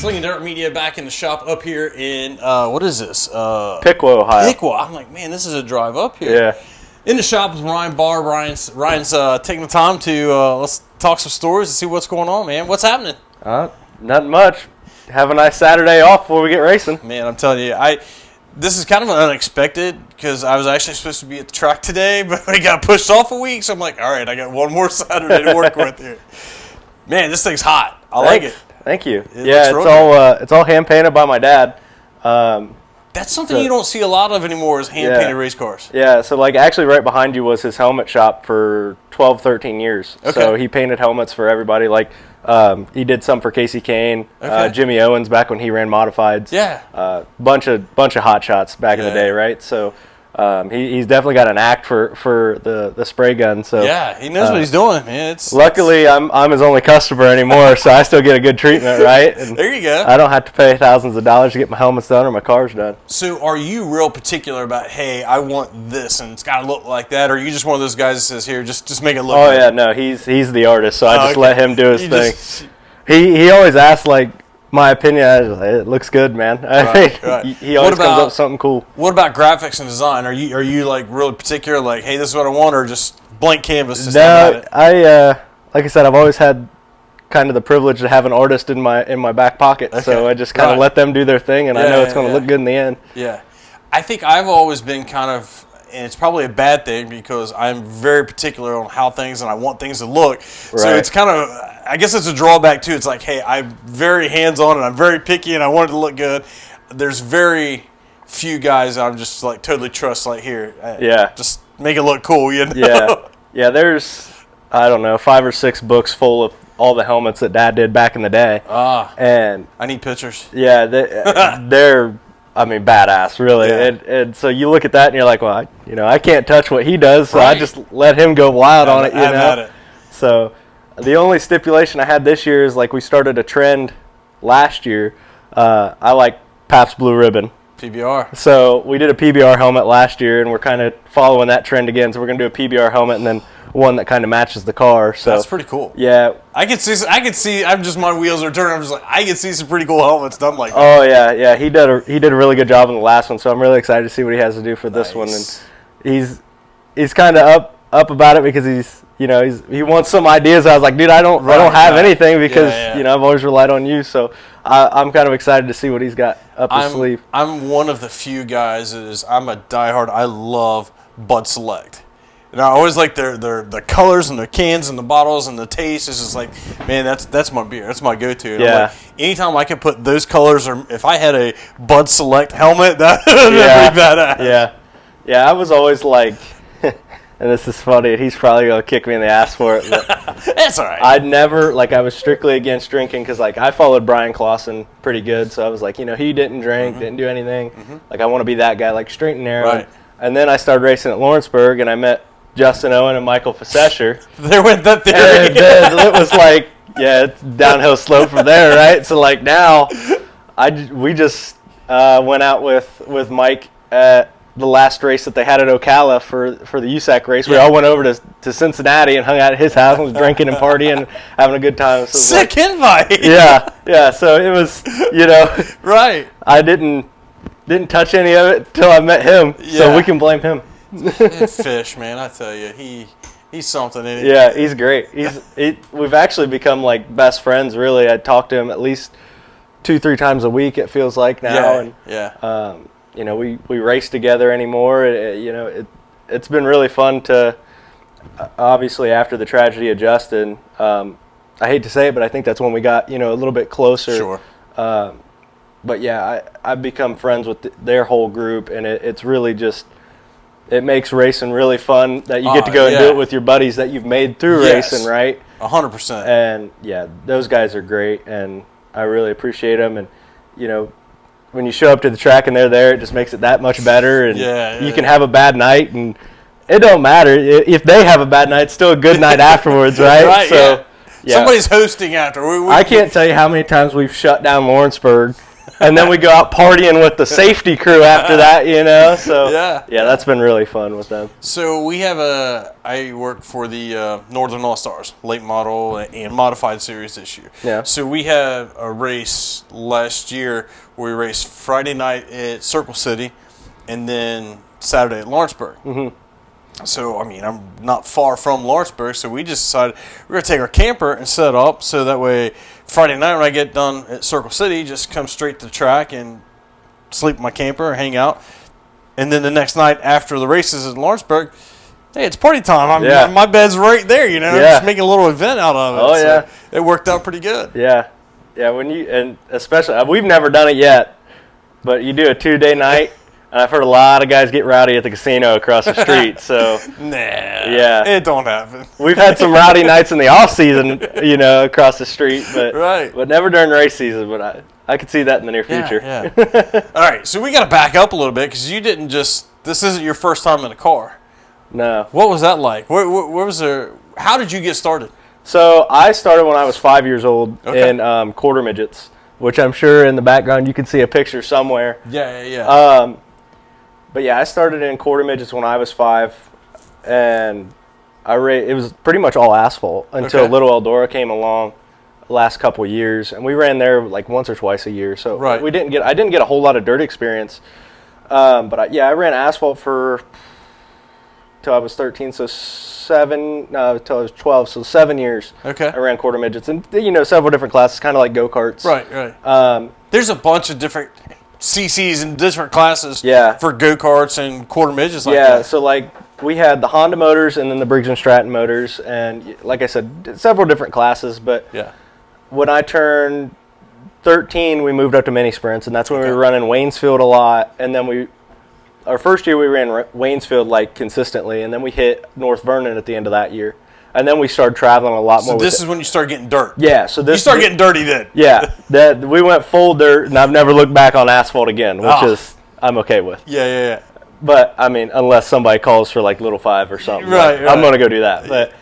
Slingin Dirt Media back in the shop up here in, what is this? Piqua, Ohio. Piqua. I'm like, man, this is a drive up here. Yeah. In the shop with Ryan Barr. Ryan's taking the time to, let's talk some stories and see what's going on, man. What's happening? Nothing much. Have a nice Saturday off before we get racing. Man, I'm telling you, this is kind of unexpected because I was actually supposed to be at the track today, but we got pushed off a week, so I'm like, all right, I got one more Saturday to work with here. Man, this thing's hot. I like it. Thank you. It's all hand painted by my dad. That's something you don't see a lot of anymore is hand painted race cars. Yeah, so like actually right behind you was his helmet shop for 12, 13 years. Okay. So he painted helmets for everybody. Like he did some for Casey Kane, Jimmy Owens back when he ran modifieds. Yeah. Bunch of hot shots back in the day, right? So he's definitely got an act for the spray gun. So yeah, he knows what he's doing, man. Luckily, I'm his only customer anymore, so I still get a good treatment, right? And there you go. I don't have to pay thousands of dollars to get my helmets done or my cars done. So are you real particular about, hey, I want this and it's got to look like that, or are you just one of those guys that says, here, just make it look good? Yeah, no, he's the artist, so I just let him do his thing. He always asks, like, my opinion, it looks good, man. Right. He always comes up with something cool. What about graphics and design? Are you like really particular, like, hey, this is what I want, or just blank canvas? No, like I said, I've always had kind of the privilege to have an artist in my back pocket, so I just kind of let them do their thing, and I know it's going to look good in the end. Yeah, I think I've always been kind of, and it's probably a bad thing because I'm very particular on how things and I want things to look. Right. So it's kind of, I guess it's a drawback too. It's like, hey, I'm very hands-on and I'm very picky and I want it to look good. There's very few guys I'm just like totally trust, like, here, just make it look cool, you know? Yeah. There's, I don't know, 5 or 6 books full of all the helmets that Dad did back in the day. And I need pictures. Yeah, they're badass, really. Yeah. And so you look at that and you're like, well, I can't touch what he does, so I just let him go wild on it, It. So the only stipulation I had this year is, like, we started a trend last year. I like Pabst Blue Ribbon. PBR. So we did a PBR helmet last year, and we're kind of following that trend again. So we're going to do a PBR helmet and then one that kind of matches the car. So that's pretty cool. Yeah. I can see, my wheels are turning. I'm just like, I can see some pretty cool helmets done like that. Oh, yeah. He did a really good job on the last one, so I'm really excited to see what he has to do for this one. And he's kind of up about it because he wants some ideas. I was like, dude, I don't have anything because I've always relied on you. So I'm kind of excited to see what he's got up his sleeve. I'm one of the few guys I'm a diehard. I love Bud Select. And I always like the colors and the cans and the bottles and the taste. It's just like, man, that's my beer. That's my go-to. And I'm like, anytime I can put those colors, or if I had a Bud Select helmet, that would be badass. Yeah. I was always like, and this is funny, he's probably going to kick me in the ass for it. That's all right. I'd never, I was strictly against drinking because, I followed Brian Clausen pretty good. So I was like, he didn't drink, didn't do anything. I want to be that guy, straight and narrow. Right. And then I started racing at Lawrenceburg, and I met Justin Owen and Michael Facesher. There went that theory. And it was like, it's downhill slope from there, right? So, now, we just went out with Mike at the last race that they had at Ocala for the USAC race. We all went over to Cincinnati and hung out at his house and was drinking and partying and having a good time. So sick invite. Yeah. So it was, right. I didn't touch any of it till I met him. So we can blame him. Fish, man, I tell you, he's something. In it. Yeah, he's great. We've actually become best friends. Really, I talk to him at least 2-3 times a week. It feels like now. We race together anymore. It's been really fun to, obviously after the tragedy of Justin. I hate to say it, but I think that's when we got a little bit closer. Sure. But yeah, I've become friends with their whole group, and it's really just. It makes racing really fun that you get to go and do it with your buddies that you've made through racing, right? 100%. And, those guys are great, and I really appreciate them. And, when you show up to the track and they're there, it just makes it that much better. And you can have a bad night, and it don't matter. If they have a bad night, it's still a good night afterwards, right? Right, so, somebody's hosting after. I can't tell you how many times we've shut down Lawrenceburg and then we go out partying with the safety crew after that, you know. So yeah, that's been really fun with them. So I work for the Northern All-Stars late model and modified series this year. Yeah. So we had a race last year where we raced Friday night at Circle City, and then Saturday at Lawrenceburg. Mm-hmm. So, I mean, I'm not far from Lawrenceburg, so we just decided we're going to take our camper and set up so that way Friday night when I get done at Circle City, just come straight to the track and sleep in my camper, hang out. And then the next night after the races in Lawrenceburg, hey, it's party time. My bed's right there, you know. Just making a little event out of it. Oh, yeah. So it worked out pretty good. Yeah. Yeah, and especially, we've never done it yet, but you do a 2-day night. And I've heard a lot of guys get rowdy at the casino across the street. So it don't happen. We've had some rowdy nights in the off season, you know, across the street, but never during race season. But I could see that in the near future. Yeah. All right, so we got to back up a little bit because you didn't this isn't your first time in a car. No. What was that like? Where was there? How did you get started? So I started when I was 5 years old in quarter midgets, which I'm sure in the background you can see a picture somewhere. Yeah. But yeah, I started in quarter midgets when I was 5, and it was pretty much all asphalt until Little Eldora came along the last couple of years, and we ran there like once or twice a year. So I didn't get a whole lot of dirt experience, but I ran asphalt till I was 13, so till I was 12, so 7 years. Okay. I ran quarter midgets, and several different classes, kind of like go-karts. Right. There's a bunch of different CCs in different classes for go-karts and quarter midgets like that. So like we had the Honda motors and then the Briggs & Stratton motors, and like I said, several different classes. But when I turned 13, we moved up to mini sprints, and that's when we were running Waynesfield a lot. And then our first year we ran Waynesfield like consistently, and then we hit North Vernon at the end of that year. And then we started traveling a lot more. So this is when you start getting dirt. Yeah. So you start getting dirty then. Yeah. We went full dirt, and I've never looked back on asphalt again, which is I'm okay with. Yeah. But I mean, unless somebody calls for like Little 5 or something, right. I'm gonna go do that. But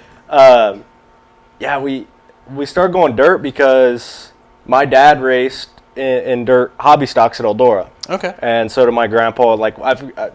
we started going dirt because my dad raced in dirt hobby stocks at Eldora. Okay. And so did my grandpa. Like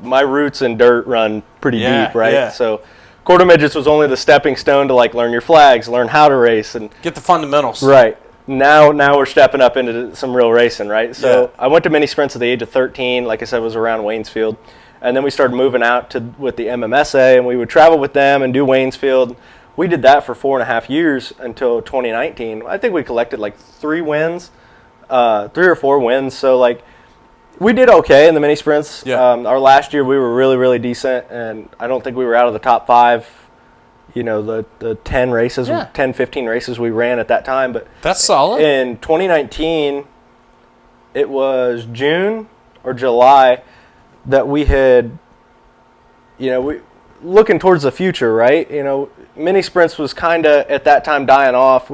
my roots in dirt run pretty deep, right? Yeah. So quarter midgets was only the stepping stone to like learn your flags, learn how to race, and get the fundamentals. Right. Now we're stepping up into some real racing, right? So I went to mini sprints at the age of 13. Like I said, was around Waynesfield, and then we started moving out with the MMSA, and we would travel with them and do Waynesfield. We did that for 4.5 years until 2019. I think we collected like 3 or 4 wins. So like we did okay in the mini sprints. Our last year we were really, really decent, and I don't think we were out of the top 5. The 10 races, 10, 15 races we ran at that time. But that's solid. In 2019, it was June or July that we had, we looking towards the future, right? Mini sprints was kind of at that time dying off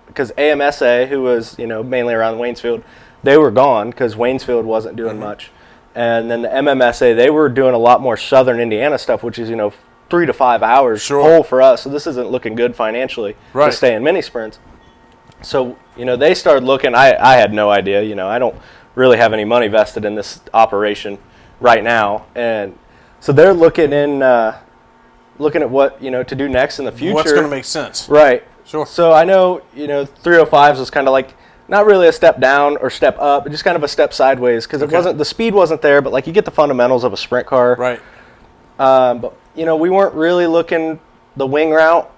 because AMSA, who was, mainly around Waynesfield, they were gone because Waynesfield wasn't doing much. And then the MMSA, they were doing a lot more southern Indiana stuff, which is, 3 to 5 hours whole for us. So this isn't looking good financially to stay in mini sprints. So, they started looking. I had no idea. I don't really have any money vested in this operation right now. And so they're looking at what, to do next in the future. What's going to make sense. Right. Sure. So I know, 305s was kind of like not really a step down or step up, but just kind of a step sideways because the speed wasn't there, but like you get the fundamentals of a sprint car. Right. But we weren't really looking the wing route,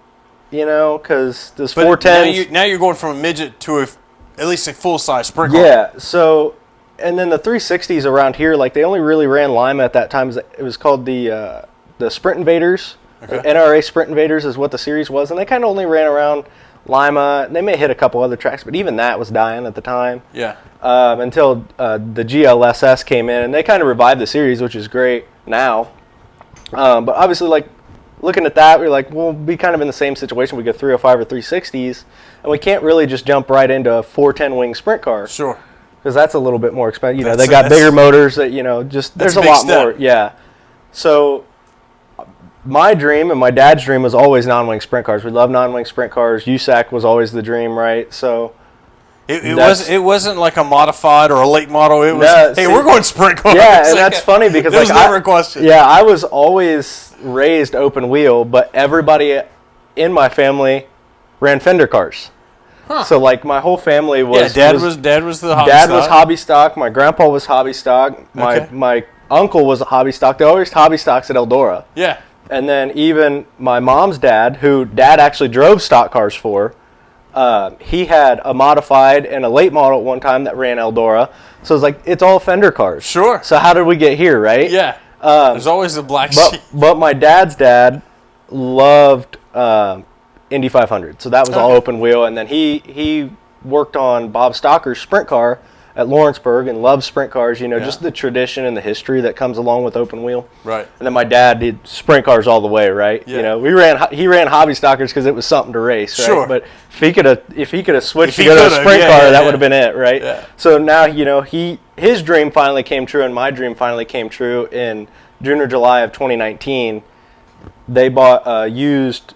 because this 410s. Now you're going from a midget to at least a full size sprint car. Yeah. So, and then the 360s around here, like they only really ran Lima at that time. It was called the Sprint Invaders. Okay. NRA Sprint Invaders is what the series was, and they kind of only ran around Lima. They may hit a couple other tracks, but even that was dying at the time. Yeah. Until the GLSS came in, and they kind of revived the series, which is great now. But obviously, like, looking at that, we're like, we'll be kind of in the same situation. We go 305 or 360s, and we can't really just jump right into a 410 wing sprint car. Sure. Because that's a little bit more expensive. They got bigger motors that, there's a lot more. Yeah. So my dream and my dad's dream was always non-wing sprint cars. We love non-wing sprint cars. USAC was always the dream, right? So It wasn't like a modified or a late model. It was, we're going sprint cars. Yeah, and that's funny because there was never a question. Yeah, I was always raised open wheel, but everybody in my family ran fender cars. Huh. So like my whole family was. Yeah, dad was the hobby stock. Dad was hobby stock. My grandpa was hobby stock. My uncle was a hobby stock. They always hobby stocks at Eldora. Yeah. And then even my mom's dad, who Dad actually drove stock cars for, he had a modified and a late model at one time that ran Eldora. So it's like, it's all fender cars. Sure. So how did we get here, right? Yeah. There's always the black sheep. But my dad's dad loved Indy 500. So that was all open wheel. And then he worked on Bob Stocker's sprint car at Lawrenceburg and loves sprint cars, just the tradition and the history that comes along with open wheel. Right. And then my dad did sprint cars all the way, right? Yeah. He ran hobby stockers because it was something to race, right? Sure. But if he could have switched to go to a sprint car, that would have been it, right? Yeah. So now, his dream finally came true and my dream finally came true in June or July of 2019. They bought a used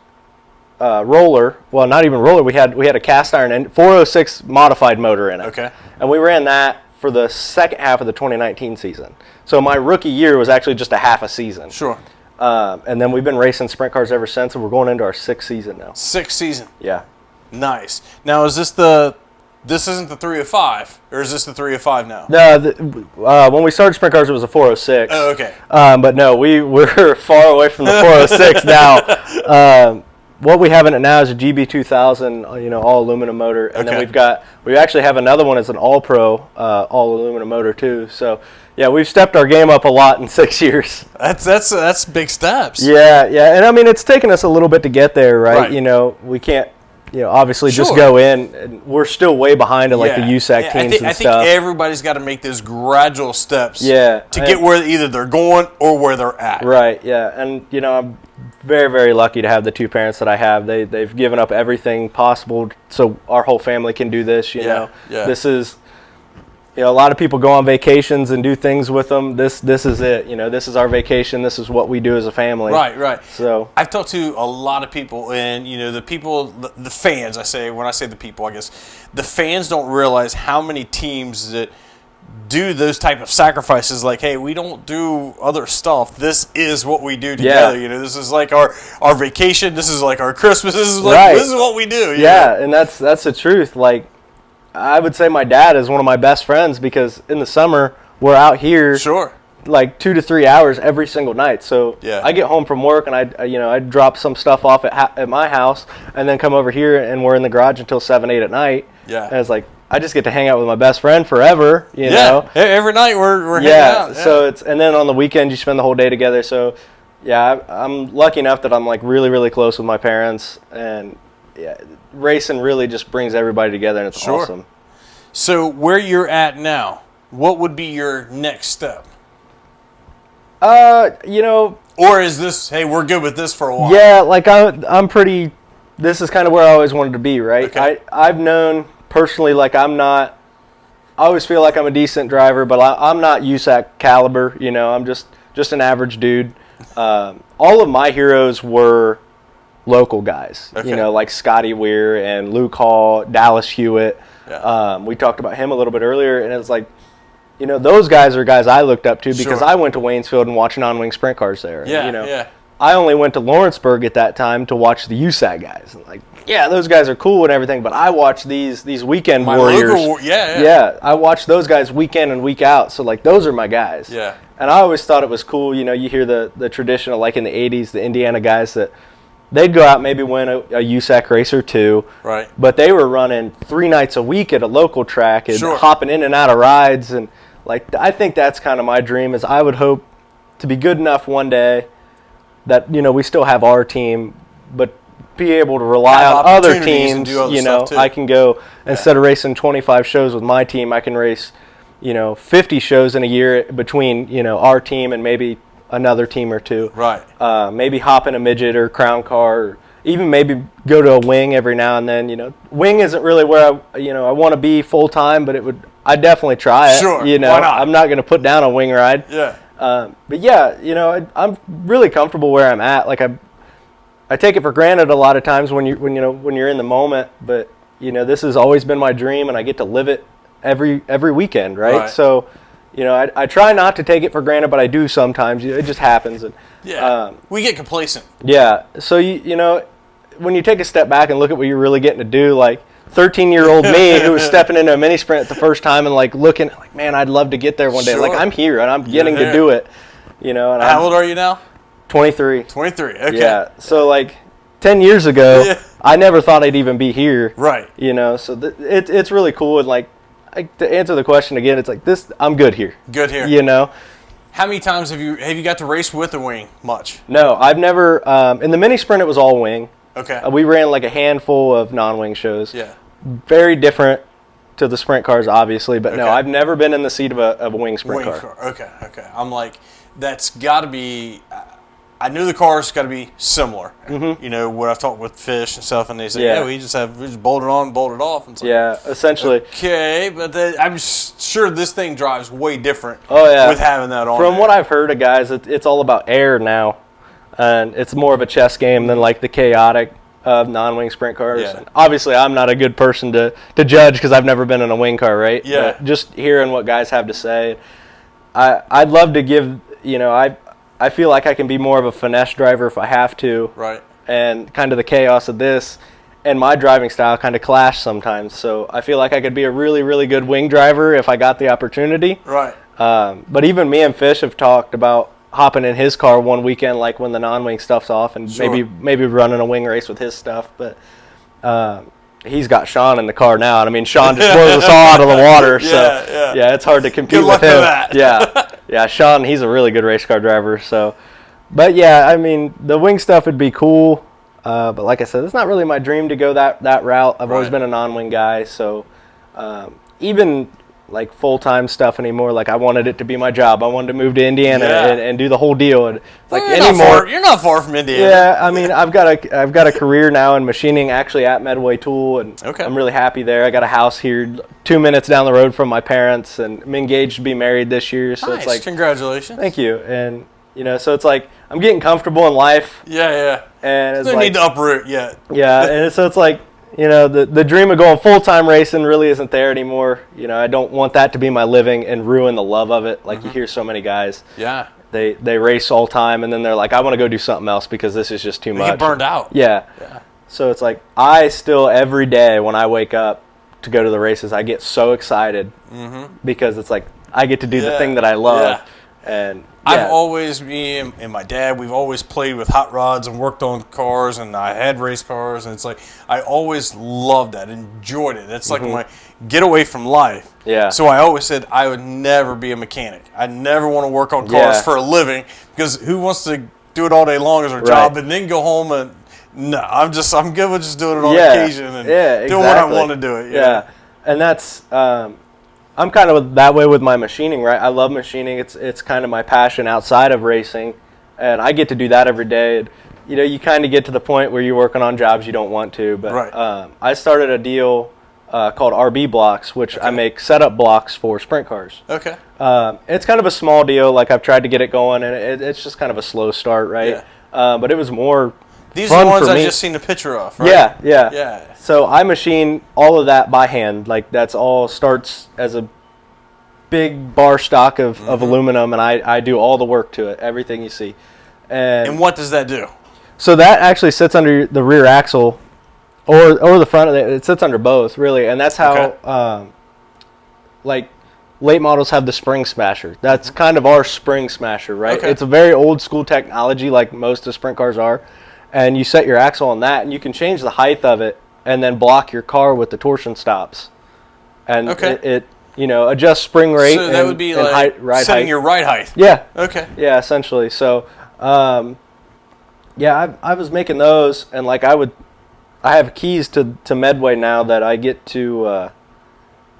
roller. Well, not even roller. We had a cast iron and 406 modified motor in it. Okay. And we ran that for the second half of the 2019 season. So my rookie year was actually just a half a season. Sure. And then we've been racing sprint cars ever since, and we're going into our 6th season now. 6th season. Yeah. Nice. Now, is this this isn't the 305, or is this the 305 now? No, when we started sprint cars, it was a 406. Oh, okay. But no, we're far away from the 406 now. What we have in it now is a GB2000, all aluminum motor, and then we actually have another one as an all pro, all aluminum motor too. So yeah, we've stepped our game up a lot in 6 years. That's big steps. Yeah, and I mean it's taken us a little bit to get there, right? We can't, obviously just go in, and we're still way behind in like the USAC teams and stuff. I think everybody's got to make those gradual steps. To get where either they're going or where they're at. Right. Yeah, and I'm very, very lucky to have the two parents that I have. They've given up everything possible so our whole family can do this. You know, this is, a lot of people go on vacations and do things with them. This is it. This is our vacation. This is what we do as a family. Right. So I've talked to a lot of people, and the people, the fans. When I say the people, I guess the fans don't realize how many teams that do those type of sacrifices. Like, hey, we don't do other stuff. This is what we do together. This is like our vacation. This is like our Christmas. This is this is what we do. And that's the truth. Like, I would say my dad is one of my best friends because in the summer we're out here. Sure. Like 2 to 3 hours every single night. So I get home from work and I drop some stuff off at my house and then come over here and we're in the garage until 7, 8 at night. Yeah. And it's like I just get to hang out with my best friend forever. You know. Every night we're hanging out. Yeah. So and then on the weekend you spend the whole day together. So I'm lucky enough that I'm like really, really close with my parents, and racing really just brings everybody together and it's awesome. So where you're at now, what would be your next step? Or is this, hey, we're good with this for a while? Yeah, like I'm pretty, this is kind of where I always wanted to be, right? Okay. I've known personally, like I always feel like I'm a decent driver, but I'm not USAC caliber, I'm just an average dude. All of my heroes were local guys, like Scotty Weir and Luke Hall, Dallas Hewitt. Yeah. We talked about him a little bit earlier, and it's like, those guys are guys I looked up to because I went to Waynesfield and watched non-wing sprint cars there. Yeah, I only went to Lawrenceburg at that time to watch the USAC guys. And those guys are cool and everything, but I watched these weekend warriors. Yeah, I watched those guys week in and week out. So, those are my guys. Yeah. And I always thought it was cool. You hear the traditional, like in the 80s, the Indiana guys that they'd go out maybe win a USAC race or two. Right. But they were running 3 nights a week at a local track and hopping in and out of rides. And, I think that's kind of my dream is I would hope to be good enough one day that, we still have our team, but be able to rely on other teams. I can go, instead of racing 25 shows with my team, I can race, 50 shows in a year between, our team and maybe another team or two. Right. Maybe hop in a midget or crown car, or even maybe go to a wing every now and then. Wing isn't really where I want to be full time, but I'd definitely try it. Sure. Why not? I'm not going to put down a wing ride. Yeah. But I'm really comfortable where I'm at. I take it for granted a lot of times when you're in the moment, but this has always been my dream, and I get to live it every weekend, right? So, I try not to take it for granted, but I do sometimes. It just happens. And, we get complacent. Yeah. So, when you take a step back and look at what you're really getting to do, like 13-year-old me who was stepping into a mini sprint the first time and like looking like, man, I'd love to get there one day. Like I'm here and I'm getting to do it, And how old are you now? 23. 23. Okay. Yeah. So like 10 years ago, I never thought I'd even be here. Right. So it's really cool. And like to answer the question again, it's like this. I'm good here. Good here. How many times have you got to race with a wing? Much? No, I've never. In the mini sprint, it was all wing. Okay. We ran like a handful of non-wing shows. Yeah. Very different to the sprint cars, obviously, but no, I've never been in the seat of a wing sprint car. Okay. I'm like, that's got to be. I knew the cars got to be similar. Mm-hmm. What I've talked with Fish and stuff, and they say, we just bolted on, bolted off. And like, essentially. Okay, but I'm sure this thing drives way different. Oh yeah. With having that on. From what I've heard of guys, it's all about air now, and it's more of a chess game than like the chaotic of non-wing sprint cars. Yeah. And obviously, I'm not a good person to judge because I've never been in a wing car, right? Yeah. But just hearing what guys have to say, I'd love to give. I feel like I can be more of a finesse driver if I have to. Right. And kind of the chaos of this and my driving style kind of clash sometimes. So I feel like I could be a really, really good wing driver if I got the opportunity. Right. But even me and Fish have talked about hopping in his car one weekend, like when the non-wing stuff's off, and maybe running a wing race with his stuff. But he's got Sean in the car now, and I mean Sean just blows us all out of the water. So it's hard to compete Good luck with him. with that. Yeah, Sean, he's a really good race car driver. So, but yeah, I mean the wing stuff would be cool. But like I said, it's not really my dream to go that route. I've always been a non-wing guy, so even like full-time stuff anymore. Like I wanted it to be my job. I wanted to move to Indiana and do the whole deal. And like you're not far from Indiana. Yeah, I mean I've got a career now in machining, actually at Medway Tool, and I'm really happy there. I got a house here 2 minutes down the road from my parents, and I'm engaged to be married this year. So it's like congratulations. Thank you. And so it's like I'm getting comfortable in life. Yeah. And it's don't need to uproot yet. Yeah, and so it's like. The dream of going full-time racing really isn't there anymore. I don't want that to be my living and ruin the love of it. Like you hear so many guys. Yeah. They race all time and then they're like, I want to go do something else because this is just too much. Get burned out. Yeah. So it's like I still every day when I wake up to go to the races, I get so excited because it's like I get to do the thing that I love. And I've always, me and my dad, we've always played with hot rods and worked on cars, and I had race cars, and it's like I always loved that, enjoyed it. It's like my getaway from life. Yeah. So I always said I would never be a mechanic. I never want to work on cars for a living because who wants to do it all day long as their job and then go home and no, I'm good with just doing it on occasion and doing what I want to do it. Yeah. And that's I'm kind of that way with my machining, right? I love machining. It's kind of my passion outside of racing, and I get to do that every day. And, you kind of get to the point where you're working on jobs you don't want to. But I started a deal called RB Blocks, which I make setup blocks for sprint cars. Okay. It's kind of a small deal. Like I've tried to get it going, and it's just kind of a slow start, right? Yeah. But it was more. These are the ones I just seen a picture of, right? Yeah. So I machine all of that by hand. Like that's all starts as a big bar stock of aluminum, and I do all the work to it, everything you see. And what does that do? So that actually sits under the rear axle or the front of it. It sits under both, really. And that's how, like, late models have the spring smasher. That's kind of our spring smasher, right? Okay. It's a very old school technology, like most of sprint cars are. And you set your axle on that, and you can change the height of it and then block your car with the torsion stops. And it adjusts spring rate. So that would be like setting your ride height. Yeah. Okay. Yeah, essentially. So, I was making those, and like I have keys to Medway now that I get to,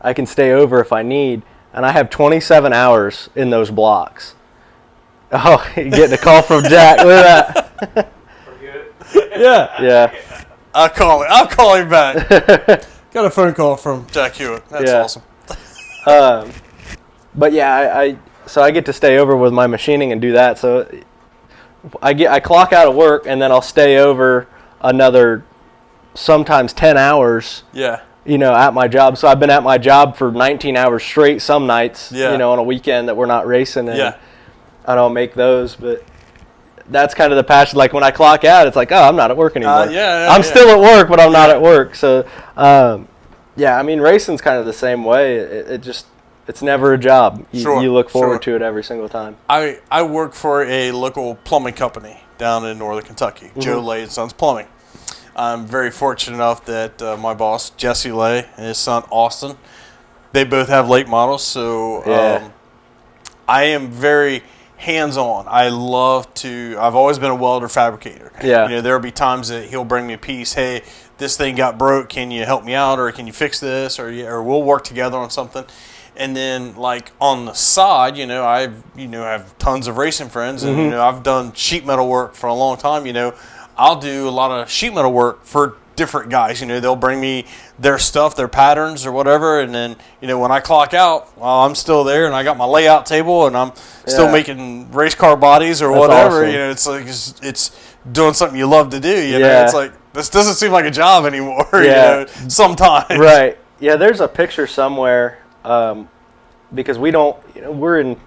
I can stay over if I need, and I have 27 hours in those blocks. Oh, you're getting a call from Jack. Look at that. Yeah. I'll call him back. Got a phone call from Jack Hewitt. That's awesome. But yeah, so I get to stay over with my machining and do that. So I clock out of work and then I'll stay over another sometimes 10 hours. Yeah. at my job. So I've been at my job for 19 hours straight some nights, yeah. On a weekend that we're not racing. And yeah. I don't make those, but that's kind of the passion. Like when I clock out, it's like, oh, I'm not at work anymore. I'm still at work, but I'm not at work. So, I mean, racing's kind of the same way. It's never a job. You look forward to it every single time. I work for a local plumbing company down in northern Kentucky, Joe Lay and Sons Plumbing. I'm very fortunate enough that my boss, Jesse Lay, and his son, Austin, they both have late models. So I am very hands-on. I've always been a welder fabricator. Yeah. There'll be times that he'll bring me a piece. Hey, this thing got broke. Can you help me out, or can you fix this, or we'll work together on something. And then, like on the side, I have tons of racing friends, and I've done sheet metal work for a long time. I'll do a lot of sheet metal work for different guys. They'll bring me their stuff, their patterns or whatever, and then when I clock out, I'm still there, and I got my layout table, and I'm still making race car bodies or whatever. Awesome. It's like it's doing something you love to do. It's like this doesn't seem like a job anymore. Sometimes. Right. Yeah. There's a picture somewhere. Because we don't, we're in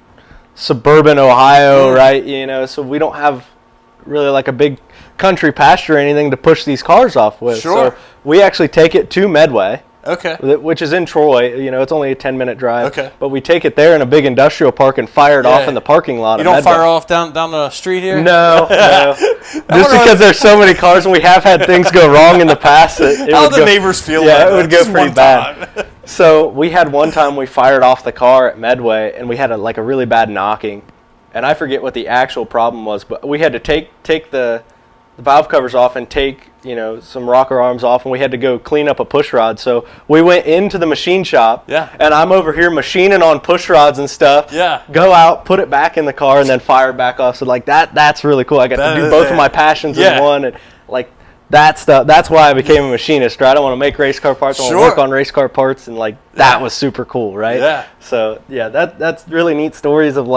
suburban Ohio, right? So we don't have really like a big country pasture or anything to push these cars off with. Sure. So we actually take it to Medway. Okay. Which is in Troy. It's only a 10-minute drive. Okay. But we take it there in a big industrial park and fire it off in the parking lot. You don't fire off down the street here? No. Just because there's so many cars, and we have had things go wrong in the past. How the neighbors feel? Yeah, it would go pretty bad. So we had one time we fired off the car at Medway, and we had a really bad knocking, and I forget what the actual problem was, but we had to take the valve covers off and take some rocker arms off, and we had to go clean up a push rod. So we went into the machine shop, and I'm over here machining on push rods and stuff. Yeah. Go out, put it back in the car, and then fire it back off. So that's really cool. I got to do both of my passions in one, and that stuff. That's why I became a machinist, right? I want to make race car parts. I want to work on race car parts, and that was super cool, right? Yeah. So that's really neat stories of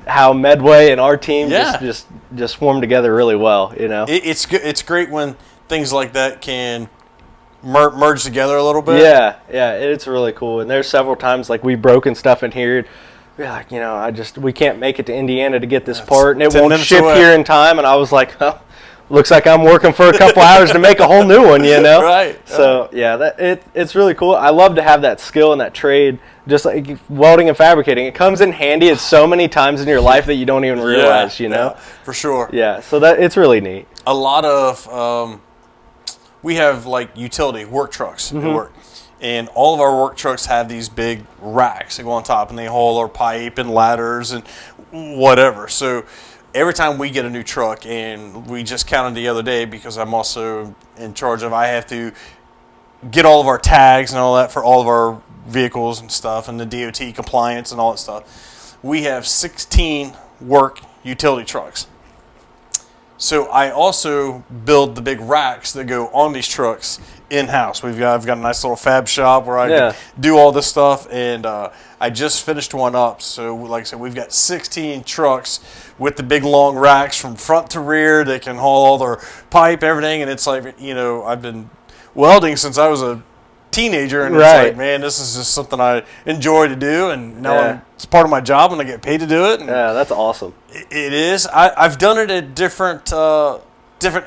how Medway and our team just formed together really well. It's good. It's great when things like that can merge together a little bit. Yeah, it's really cool. And there's several times we've broken stuff in here. We're like, we can't make it to Indiana to get this part, and it won't ship here in time. And I was like, oh, looks like I'm working for a couple hours to make a whole new one, Right. So it's really cool. I love to have that skill and that trade, just like welding and fabricating. It comes in handy at so many times in your life that you don't even realize, Yeah, for sure. Yeah, so it's really neat. A lot of we have utility work trucks at work, and all of our work trucks have these big racks that go on top, and they haul our pipe and ladders and whatever. So every time we get a new truck, and we just counted the other day because I'm also in charge of, I have to get all of our tags and all that for all of our vehicles and stuff, and the DOT compliance and all that stuff. We have 16 work utility trucks. So I also build the big racks that go on these trucks in-house. I've got a nice little fab shop where I can do all this stuff, and I just finished one up. So like I said, we've got 16 trucks with the big long racks from front to rear. They can haul all their pipe, everything, and it's I've been welding since I was a teenager, and it's man, this is just something I enjoy to do, and now it's part of my job, and I get paid to do it. And that's awesome. It is. I've done it at different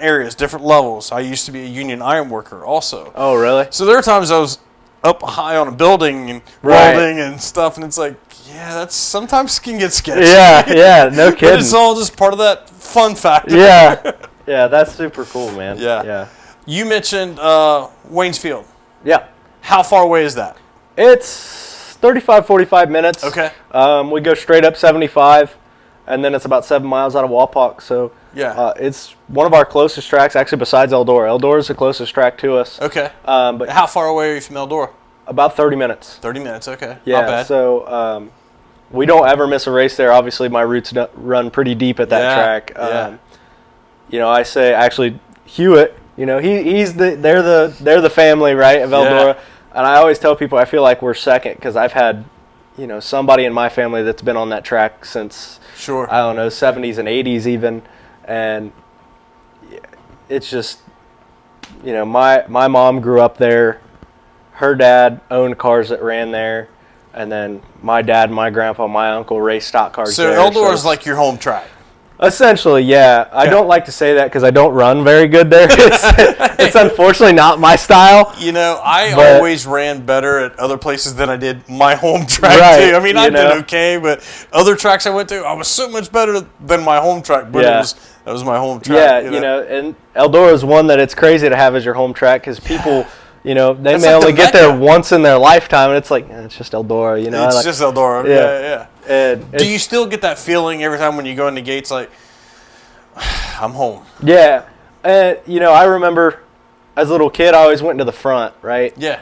areas, different levels. I used to be a union iron worker also. Oh, really? So there are times I was up high on a building and welding and stuff, and it's like, that's sometimes can get sketchy. Yeah, no kidding. But it's all just part of that fun factor. Yeah, that's super cool, man. Yeah. You mentioned Waynesfield. Yeah. How far away is that? It's 35, 45 minutes. Okay. We go straight up 75, and then it's about 7 miles out of Wapak. So it's one of our closest tracks, actually, besides Eldora. Eldora is the closest track to us. Okay. But how far away are you from Eldora? About 30 minutes. 30 minutes, okay. Yeah, not bad. So we don't ever miss a race there. Obviously, my roots run pretty deep at that track. I say, actually, Hewitt, they're the family, right, of Eldora. And I always tell people I feel like we're second because I've had, somebody in my family that's been on that track since, I don't know, 70s and 80s even. And it's just, my mom grew up there, her dad owned cars that ran there, and then my dad, my grandpa, my uncle raced stock cars there. So Eldora is like your home track. Essentially, yeah. I don't like to say that because I don't run very good there. It's unfortunately not my style. You know, I always ran better at other places than I did my home track, too. I mean, I did okay, but other tracks I went to, I was so much better than my home track. But that was my home track. Yeah, and Eldora is one that it's crazy to have as your home track because people... You know, they may only get there once in their lifetime, and it's like, it's just Eldora, you know. It's just Eldora, yeah. And do you still get that feeling every time when you go in the gates, like, I'm home? Yeah. And, you know, I remember as a little kid, I always went to the front, right? Yeah.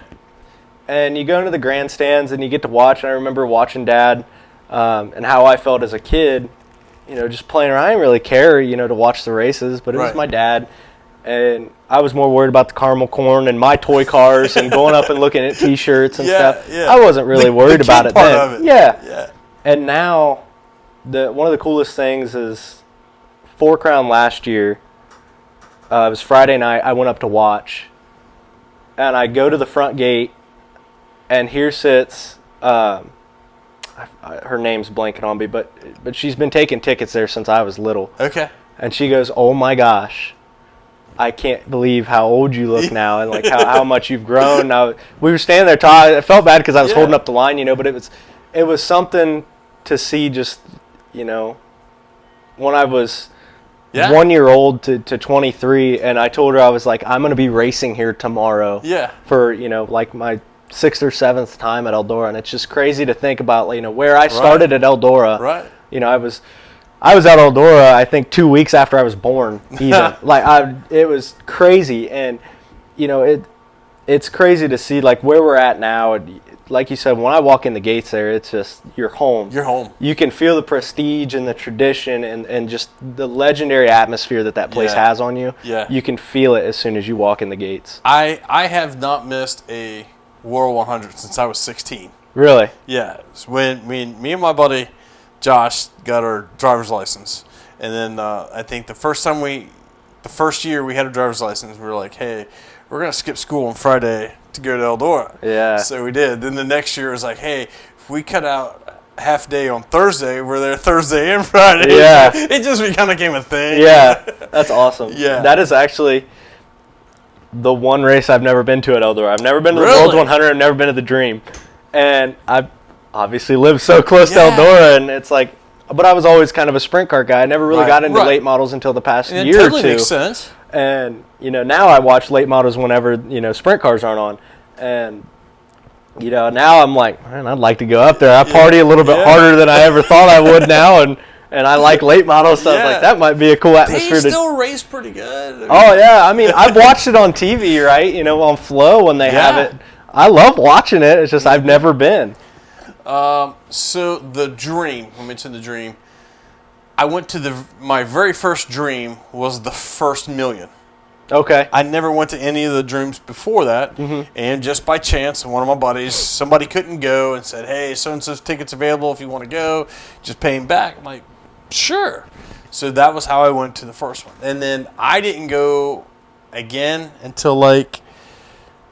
And you go into the grandstands, and you get to watch, and I remember watching Dad and how I felt as a kid, you know, just playing around. I didn't really care, you know, to watch the races, but it was my dad. And I was more worried about the caramel corn and my toy cars and going up and looking at T-shirts and stuff. Yeah. I wasn't really worried about it then. Yeah. And now, one of the coolest things is 4 Crown last year. It was Friday night. I went up to watch, and I go to the front gate, and here sits. Her name's blanking on me, but she's been taking tickets there since I was little. Okay. And she goes, "Oh my gosh, I can't believe how old you look now, and like how much you've grown." Now we were standing there talking. I felt bad because I was holding up the line, you know, but it was something to see. Just, you know, when I was 1 year old to 23, and I told her I was like, I'm going to be racing here tomorrow. Yeah. For, you know, like my 6th or 7th time at Eldora, and it's just crazy to think about, you know, where I started at Eldora. Right. You know, I was at Eldora, I think 2 weeks after I was born, even. It was crazy. And, you know, it's crazy to see, like, where we're at now. Like you said, when I walk in the gates there, it's just, you're home. You're home. You can feel the prestige and the tradition and just the legendary atmosphere that place has on you. Yeah. You can feel it as soon as you walk in the gates. I have not missed a World 100 since I was 16. Really? Yeah. When me and my buddy Josh got our driver's license, and then I think the first year we had a driver's license, we were like, hey, we're going to skip school on Friday to go to Eldora. Yeah. So we did. Then the next year it was like, hey, if we cut out half day on Thursday, we're there Thursday and Friday. Yeah. It just kind of became a thing. Yeah. That's awesome. Yeah. That is actually the one race I've never been to at Eldora. I've never been to the World's 100. I've never been to the Dream. And I've obviously lived so close to Eldora, and it's like, but I was always kind of a sprint car guy. I never really got into late models until the past year or two. It totally makes sense. And, you know, now I watch late models whenever, you know, sprint cars aren't on. And, you know, now I'm like, man, I'd like to go up there. I party a little bit harder than I ever thought I would now, and I like late models, so I was like, that might be a cool atmosphere. They still race pretty good. Oh, yeah. I mean, I've watched it on TV, right? You know, on Flow when they have it. I love watching it. It's just I've never been. So the Dream, I mentioned the Dream. I went to my very first Dream was the first million. Okay. I never went to any of the Dreams before that, and just by chance, one of my buddies, somebody couldn't go and said, hey, so-and-so's tickets available if you want to go, just pay him back. I'm like, sure. So that was how I went to the first one. And then I didn't go again until like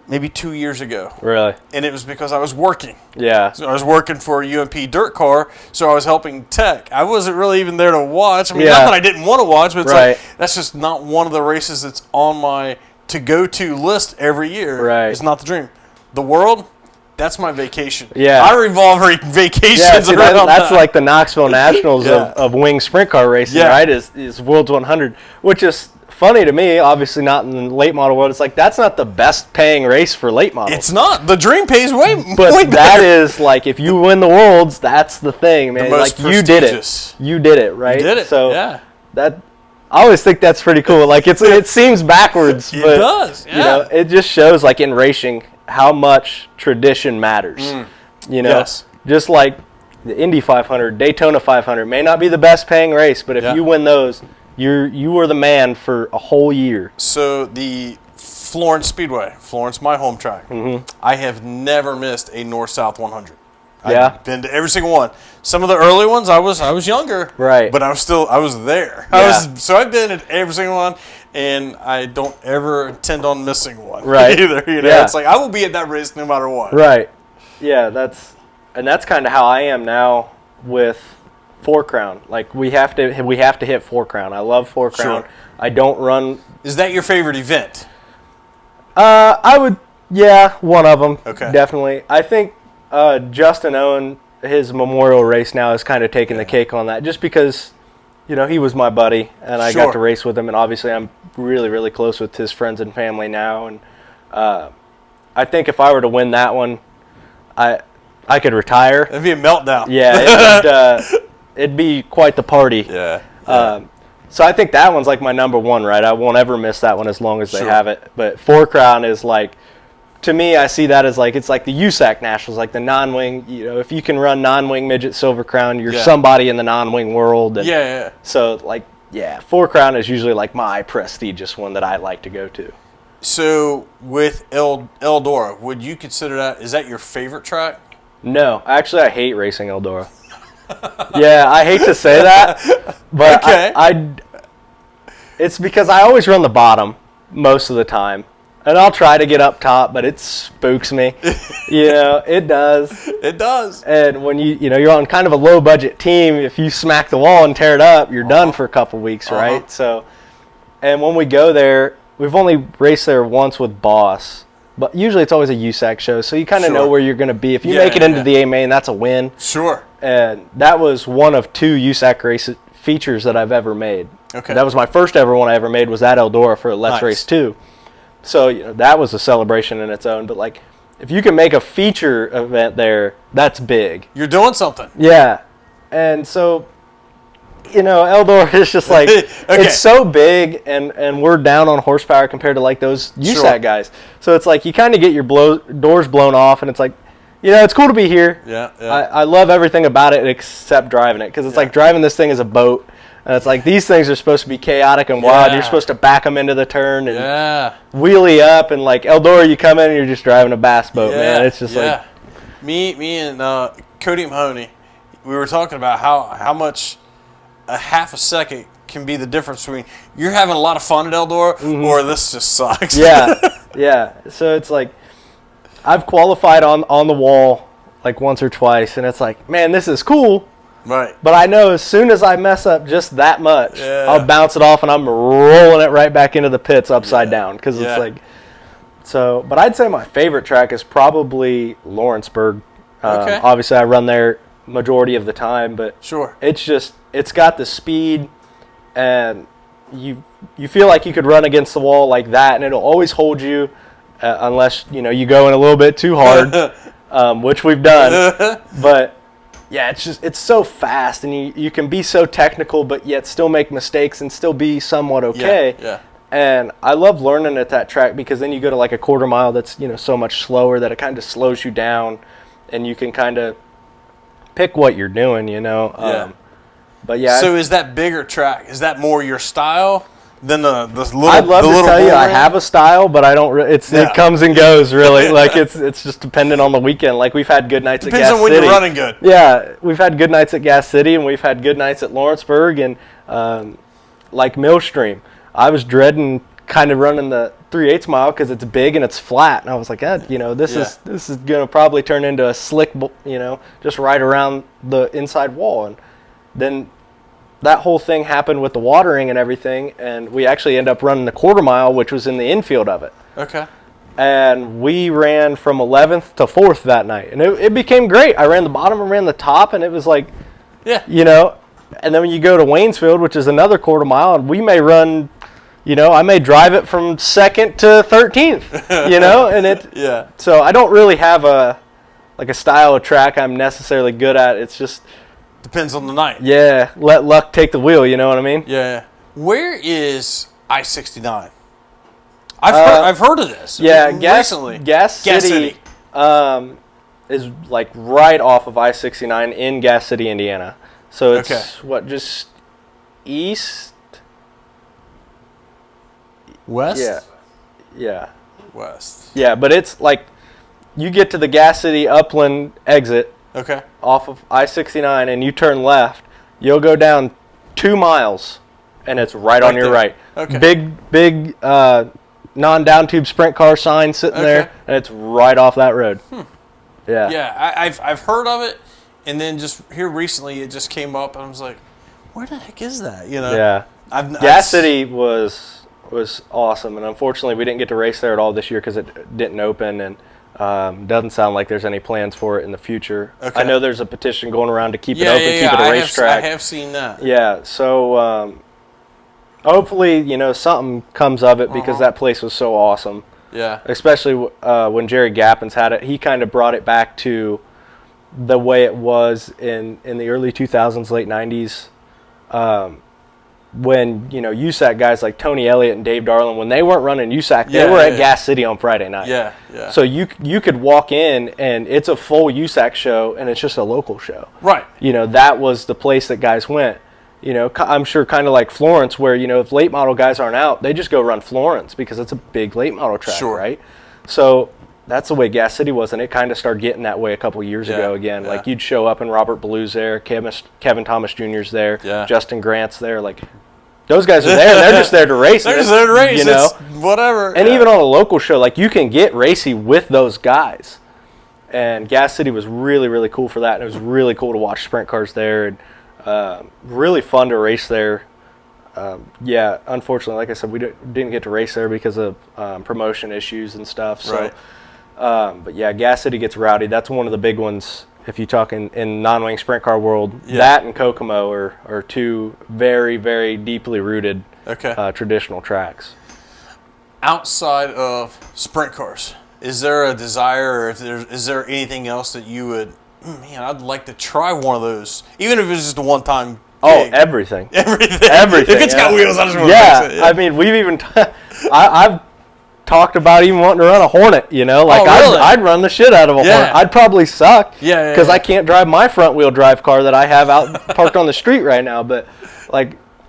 maybe 2 years ago. Really? And it was because I was working. Yeah. So I was working for a UMP dirt car, so I was helping tech. I wasn't really even there to watch. I mean, not that I didn't want to watch, but it's like, that's just not one of the races that's on my to-go-to list every year. Right. It's not the Dream. The World, that's my vacation. Yeah. I revolve vacations around that's like the Knoxville Nationals of wing sprint car racing, right? Is World's 100, which is funny to me, obviously not in the late model world. It's like, that's not the best paying race for late models. It's not. The Dream pays way that is like, if you win the Worlds, that's the thing, man. Like, you did it. You did it, right? You did it. So that, I always think that's pretty cool. Like, it seems backwards, but it does. Yeah. You know, it just shows, like, in racing how much tradition matters. You know, just like the Indy 500, Daytona 500 may not be the best paying race, but if you win those, you were the man for a whole year. So the Florence Speedway, Florence, my home track. I have never missed a North-South 100. Yeah. I've been to every single one. Some of the early ones, I was younger. Right. But I was there. Yeah. So I've been at every single one, and I don't ever intend on missing one. Right. Either. Yeah. It's like I will be at that race no matter what. Right. Yeah, that's kind of how I am now with Four Crown. Like we have to hit Four Crown. I love Four Crown. Sure. I don't run. Is that your favorite event? I would. Yeah, one of them. Okay. Definitely. I think Justin Owen, his memorial race now is kind of taking the cake on that, just because, he was my buddy and I got to race with him, and obviously I'm really, really close with his friends and family now, and I think if I were to win that one, I could retire. It'd be a meltdown. Yeah, it'd be quite the party. Yeah. So I think that one's like my number one, right? I won't ever miss that one as long as they have it. But Four Crown is like, to me, I see that as like, it's like the USAC Nationals, like the non-wing. If you can run non-wing midget Silver Crown, you're somebody in the non-wing world. And so like, Four Crown is usually like my prestigious one that I like to go to. So with Eldora, would you consider that, is that your favorite track? No, actually, I hate racing Eldora. Yeah, I hate to say that, but I it's because I always run the bottom most of the time, and I'll try to get up top, but it spooks me. It does. It does. And when you're on kind of a low budget team, if you smack the wall and tear it up, you're done for a couple weeks, right? So, and when we go there, we've only raced there once with Boss. But usually it's always a USAC show, so you kind of know where you're going to be. If you make it into the A main, that's a win. Sure. And that was one of 2 USAC race features that I've ever made. Okay. That was my first ever one I ever made, was at Eldora for Let's Race 2. So that was a celebration in its own. But like, if you can make a feature event there, that's big. You're doing something. Yeah. And so, Eldora is just like, it's so big, and we're down on horsepower compared to like those USAC guys. So it's like you kind of get your doors blown off, and it's like, it's cool to be here. Yeah. I love everything about it except driving it, because it's like driving this thing as a boat, and it's like these things are supposed to be chaotic and wild. You're supposed to back them into the turn and wheelie up, and like Eldora, you come in and you're just driving a bass boat, man. It's just like me and Cody Mahoney, we were talking about how much a half a second can be the difference between you're having a lot of fun at Eldora or this just sucks. Yeah. So it's like I've qualified on the wall like once or twice, and it's like, man, this is cool. Right. But I know as soon as I mess up just that much, I'll bounce it off and I'm rolling it right back into the pits upside down, because it's like so. But I'd say my favorite track is probably Lawrenceburg. Obviously, I run there majority of the time, but it's got the speed, and you feel like you could run against the wall like that, and it'll always hold you unless you go in a little bit too hard, which we've done. But it's so fast, and you can be so technical but yet still make mistakes and still be somewhat okay. And I love learning at that track, because then you go to like a quarter mile that's so much slower that it kind of slows you down, and you can kind of pick what you're doing, But so is that bigger track? Is that more your style than the little? I'd love to tell you I have a style, but I don't. It comes and goes, really. Like it's just dependent on the weekend. Like we've had good nights at Gas City. Depends on when you're running good. Yeah, we've had good nights at Gas City, and we've had good nights at Lawrenceburg, and like Millstream. I was dreading kind of running the 3/8 mile because it's big and it's flat, and I was like, this is gonna probably turn into a slick, just right around the inside wall. And then that whole thing happened with the watering and everything, and we actually ended up running the quarter mile, which was in the infield of it. Okay. And we ran from 11th to 4th that night, and it became great. I ran the bottom and ran the top, and it was like, and then when you go to Waynesfield, which is another quarter mile, and we may run, I may drive it from 2nd to 13th, and it. So I don't really have a style of track I'm necessarily good at. It's just depends on the night. Yeah, let luck take the wheel. You know what I mean? Yeah. Where is I-69? I've heard of this. Yeah, recently. Gas City. Is like right off of I-69 in Gas City, Indiana. So it's just east. West? Yeah. West. Yeah, but it's like you get to the Gas City Upland exit, Okay. Off of I-69, and you turn left, you'll go down 2 miles, and it's right on your there. right. Okay. Big non-down tube sprint car sign sitting there, and it's right off that road. Yeah. Yeah, I've heard of it, and then just here recently it just came up, and I was like, where the heck is that? You know? Yeah. Gas City was awesome, and unfortunately we didn't get to race there at all this year because it didn't open, and doesn't sound like there's any plans for it in the future. Okay. I know there's a petition going around to keep it open, keep it a racetrack. I have seen that. Yeah, so hopefully, something comes of it because that place was so awesome. Yeah. Especially when Jerry Gappens had it. He kind of brought it back to the way it was in the early 2000s, late 90s. When, USAC guys like Tony Elliott and Dave Darlin, when they weren't running USAC, they were at Gas City on Friday night. Yeah, yeah. So you could walk in, and it's a full USAC show, and it's just a local show. Right. That was the place that guys went. I'm sure kind of like Florence, where, if late model guys aren't out, they just go run Florence because it's a big late model track, right? So that's the way Gas City was, and it kind of started getting that way a couple years ago again. Yeah. Like, you'd show up, and Robert Ballew's there, Kevin Thomas Jr.'s there, Justin Grant's there. Like, those guys are there. They're just there to race. They're just there to race. It's whatever. And even on a local show, like, you can get racy with those guys. And Gas City was really, really cool for that. And it was really cool to watch sprint cars there. And really fun to race there. Unfortunately, like I said, we didn't get to race there because of promotion issues and stuff. So, but yeah, Gas City gets rowdy. That's one of the big ones. If you talk in non-wing sprint car world, that and Kokomo are two very, very deeply rooted traditional tracks. Outside of sprint cars, is there a desire, or is there anything else that you would, man, I'd like to try one of those, even if it's just a one-time gig? Oh, everything. Everything. If it's got wheels, I just want to fix it. Yeah. I mean, we've even I've talked about even wanting to run a Hornet, really? I'd run the shit out of a Hornet. I'd probably suck because I can't drive my front wheel drive car that I have out parked on the street right now, but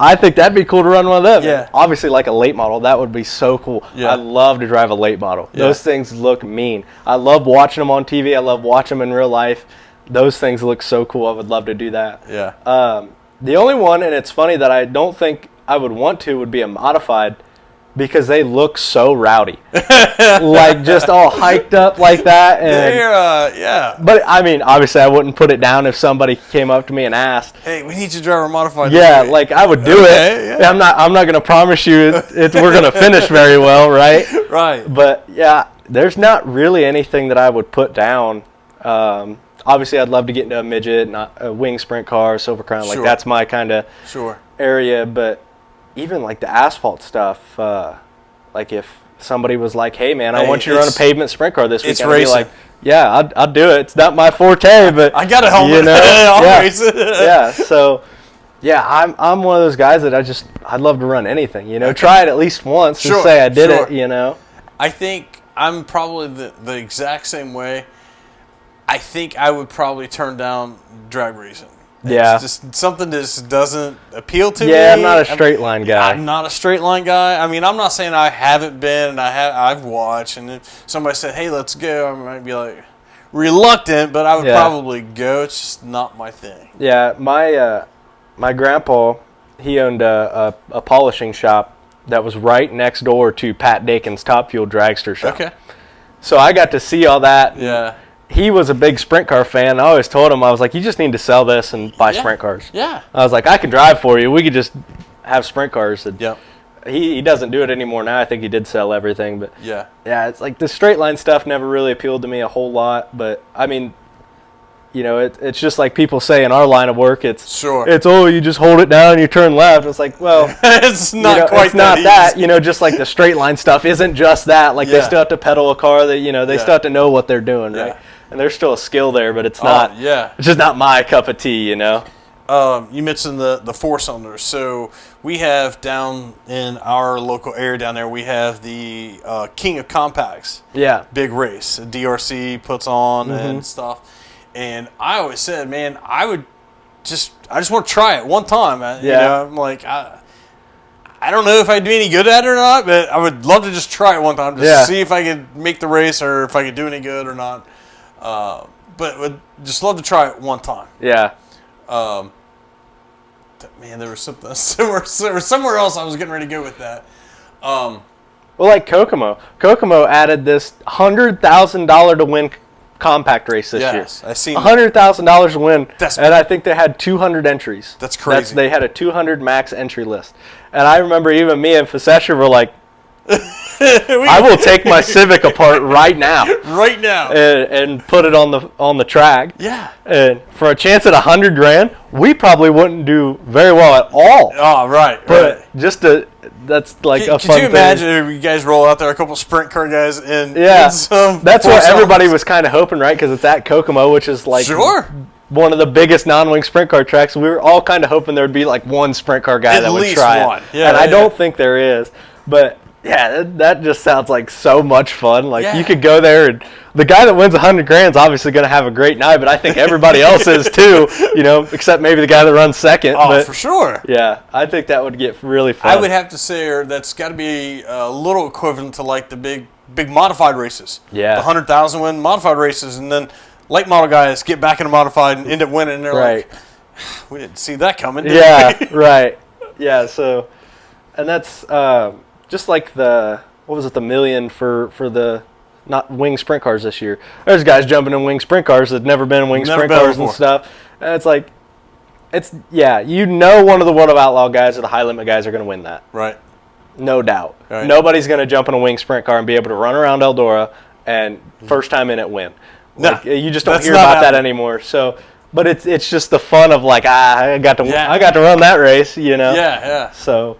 I think that'd be cool to run one of them. Yeah. Obviously, like a late model, that would be so cool. Yeah. I'd love to drive a late model. Yeah. Those things look mean. I love watching them on TV. I love watching them in real life. Those things look so cool. I would love to do that. Yeah. The only one, and it's funny that I don't think I would want to, would be a modified, because they look so rowdy. Like, just all hiked up like that. And, But, I mean, obviously I wouldn't put it down if somebody came up to me and asked, hey, we need you to drive a modified. Yeah, like, I would do it. Yeah. I'm not going to promise you we're going to finish very well, right? Right. But, yeah, there's not really anything that I would put down. Obviously, I'd love to get into a midget, not a wing sprint car, Silver Crown. Like, that's my kind of area. But even, like, the asphalt stuff, like, if somebody was like, hey, man, I want you to run a pavement sprint car this weekend, I'd be like, yeah, I'll do it. It's not my forte, but I got a helmet. I'll race it. Yeah, so, yeah, I'm one of those guys that I'd love to run anything, try it at least once and say I did it, I think I'm probably the exact same way. I think I would probably turn down drag racing. It's just something that just doesn't appeal to me. Yeah, I'm not a straight line guy. I'm not a straight line guy. I mean, I'm not saying I haven't been, and I've watched, and if somebody said, hey, let's go, I might be like reluctant, but I would probably go. It's just not my thing. Yeah, my grandpa, he owned a polishing shop that was right next door to Pat Dakin's Top Fuel dragster shop. Okay. So I got to see all that. Yeah. He was a big sprint car fan. I always told him, I was like, you just need to sell this and buy sprint cars. Yeah. I was like, I can drive for you. We could just have sprint cars. And he doesn't do it anymore now. I think he did sell everything. But yeah, it's like the straight line stuff never really appealed to me a whole lot. But, I mean, it's just like people say in our line of work. It's you just hold it down and you turn left. It's like, well, it's not quite it's not that. Just like the straight line stuff isn't just that. Like they still have to pedal a car. That they still have to know what they're doing, right? And there's still a skill there, but it's not. It's just not my cup of tea, You mentioned the four cylinders. So we have down in our local area down there, we have the King of Compacts. Yeah. Big race. DRC puts on and stuff. And I always said, man, I just want to try it one time. I'm like, I don't know if I'd do any good at it or not, but I would love to just try it one time to see if I could make the race or if I could do any good or not. but would just love to try it one time. Yeah. Man, there was something somewhere else I was getting ready to go with that. Well, like Kokomo. Kokomo added this $100,000 to win compact race this year. Yes, I seen $100,000 to win, and I think they had 200 entries. That's crazy. They had a 200 max entry list, and I remember even me and Facesha were like, I will take my Civic apart right now. Right now. And put it on the track. Yeah. And for a chance at $100,000, we probably wouldn't do very well at all. Oh, right. But that's like a fun thing. Could you imagine if you guys roll out there, a couple sprint car guys, and that's what everybody was kind of hoping, right? Because it's at Kokomo, which is like one of the biggest non-wing sprint car tracks. We were all kind of hoping there would be like one sprint car guy that would try it. Yeah, and I don't think there is, but. Yeah, that just sounds like so much fun. Like you could go there, and the guy that wins $100,000 is obviously going to have a great night. But I think everybody else is too. Except maybe the guy that runs second. Oh, but, for sure. Yeah, I think that would get really fun. I would have to say that's got to be a little equivalent to like the big modified races. Yeah, the 100,000 win modified races, and then late model guys get back into modified and end up winning. And they're like, we didn't see that coming. Did we? Right. Yeah. So, and that's. Just like the million for the not wing sprint cars this year. There's guys jumping in wing sprint cars that never been in wing sprint cars and stuff. And it's like, one of the World of Outlaw guys or the high limit guys are going to win that. Right. No doubt. Right. Nobody's going to jump in a wing sprint car and be able to run around Eldora and first time in it win. Like, you just don't hear about that anymore. So, but it's just the fun of like I got to run that race. Yeah. So.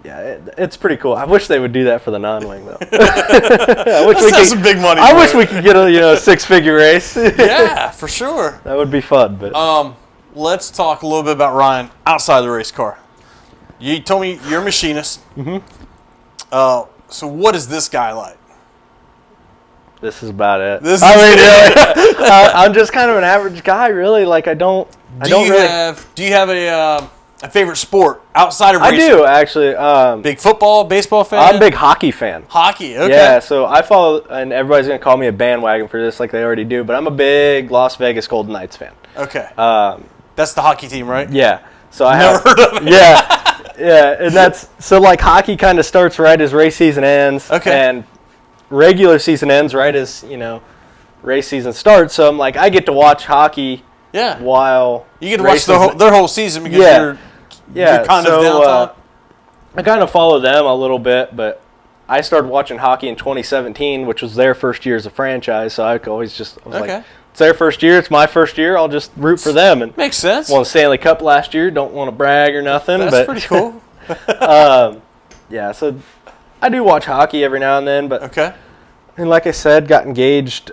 Yeah, it's pretty cool. I wish they would do that for the non-wing though. I wish we could some big money. I wish we could get a six-figure race. Yeah, for sure. That would be fun. But let's talk a little bit about Ryan outside the race car. You told me you're a machinist. Mm-hmm. So what is this guy like? This is about it. I'm just kind of an average guy, really. Like Do you have a favorite sport outside of racing? I do, actually. Big football, baseball fan? I'm a big hockey fan. Hockey, okay. Yeah, so I follow, and everybody's going to call me a bandwagon for this like they already do, but I'm a big Las Vegas Golden Knights fan. Okay. That's the hockey team, right? Yeah. So Never heard of it. Yeah, and that's, so like hockey kind of starts right as race season ends. Okay. And regular season ends right as, race season starts. So I'm like, I get to watch hockey while you get to watch their whole season because you're kind of downtime. I kind of follow them a little bit, but I started watching hockey in 2017, which was their first year as a franchise. So I was like, it's their first year, it's my first year, I'll just root for them. And makes sense. Won Stanley Cup last year, don't want to brag or nothing. That's pretty cool. So I do watch hockey every now and then, but okay. And like I said, got engaged.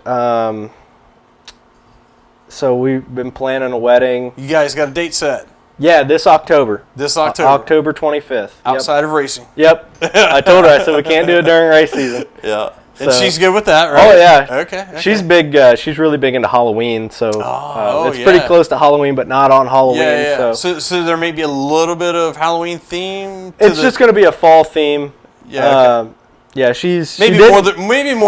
So we've been planning a wedding. You guys got a date set? Yeah, this October. October 25th. Outside of racing. Yep. I told her, I said we can't do it during race season. Yeah. And she's good with that, right? Oh, yeah. Okay. She's big. She's really big into Halloween, so it's pretty close to Halloween, but not on Halloween. Yeah. So there may be a little bit of Halloween theme. It's just going to be a fall theme. Yeah. Okay. Yeah, she's maybe more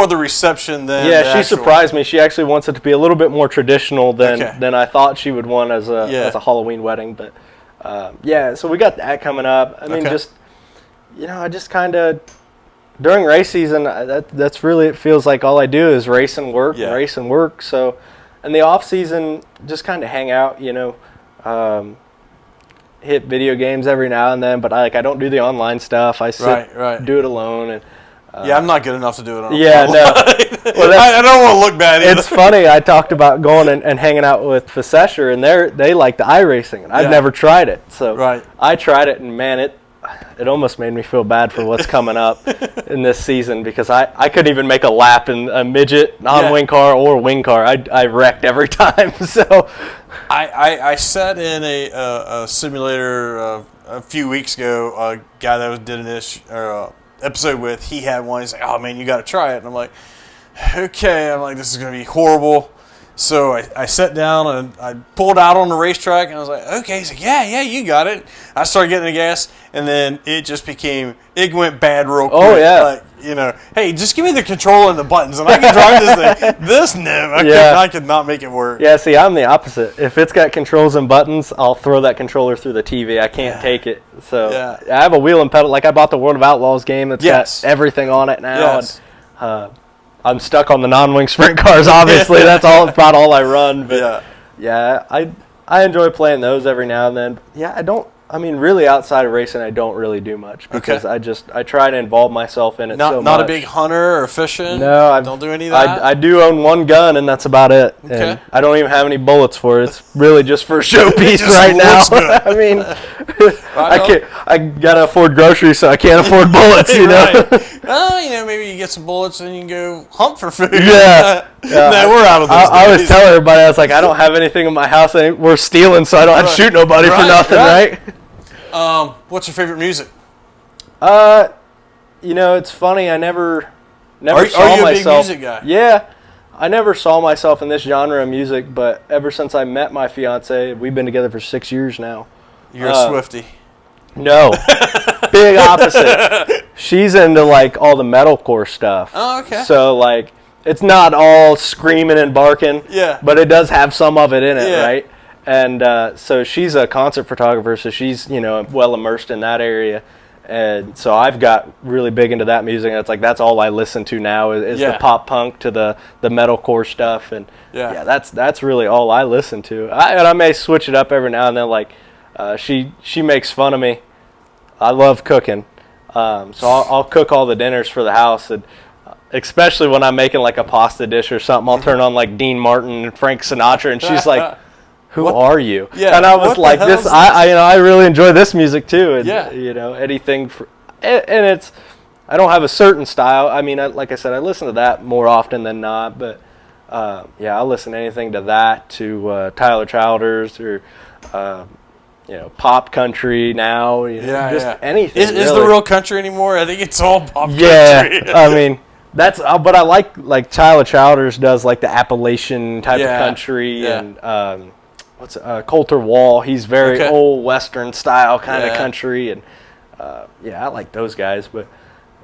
the reception than she surprised me. She actually wants it to be a little bit more traditional than I thought she would want as a Halloween wedding. But so we got that coming up. I mean, I just kind of during race season, that's really, it feels like all I do is race and work, race and work. So, in the off season, just kind of hang out, hit video games every now and then. But I don't do the online stuff. I do it alone and. I'm not good enough to do it on no. Well, I don't want to look bad either. It's funny. I talked about going and hanging out with Facesha, and they like the iRacing, and I've never tried it. So I tried it, and man, it almost made me feel bad for what's coming up in this season because I couldn't even make a lap in a midget non-wing car or wing car. I wrecked every time. So I sat in a simulator a few weeks ago. A guy that did an episode with, he had one. He's like, oh man, you got to try it. And I'm like, okay. I'm like, this is going to be horrible. So I sat down and I pulled out on the racetrack and I was like, okay. He's like, yeah, you got it. I started getting the gas and then it went bad real quick. Oh yeah. Like, hey, just give me the controller and the buttons, and I can drive this thing. This, no, I could not make it work. Yeah, see, I'm the opposite. If it's got controls and buttons, I'll throw that controller through the TV. I can't take it. So I have a wheel and pedal. Like, I bought the World of Outlaws game that's got everything on it now. Yes. And, I'm stuck on the non-wing sprint cars, obviously. That's about all I run. But I enjoy playing those every now and then. Yeah, really outside of racing, I don't really do much because I try to involve myself in it so much. Not a big hunter or fishing? No, don't do any of that? I do own one gun, and that's about it. Okay. And I don't even have any bullets for it. It's really just for a showpiece right now. I mean, I gotta afford groceries, so I can't afford bullets, you know? Right. Maybe you get some bullets and you can go hunt for food. Yeah. No, we're out of this. I always tell everybody, I was like, I don't have anything in my house. We're stealing, so I don't have to shoot nobody for nothing, right? What's your favorite music? It's funny. I never saw myself. Are you a big music guy? Yeah, I never saw myself in this genre of music, but ever since I met my fiance, we've been together for 6 years now. You're a Swiftie. No, big opposite. She's into like all the metalcore stuff. Oh, okay. So like, it's not all screaming and barking. Yeah. But it does have some of it in it, right? And so she's a concert photographer, so she's, well immersed in that area. And so I've got really big into that music, and it's like that's all I listen to now is the pop punk to the metalcore stuff. And that's really all I listen to. And I may switch it up every now and then. Like she makes fun of me. I love cooking, so I'll cook all the dinners for the house, and especially when I'm making like a pasta dish or something, I'll turn on like Dean Martin and Frank Sinatra, and she's like, who are you? Yeah. And I was like, this, I really enjoy this music too. And, anything and it's, I don't have a certain style. I mean, like I said, I listen to that more often than not, but I'll listen to anything to that, to Tyler Childers or, pop country now. Anything. Is the real country anymore? I think it's all pop country. Yeah. I mean, that's, but I like Tyler Childers does like the Appalachian type of country and, Coulter Wall. He's very old Western style kind of country, and I like those guys. But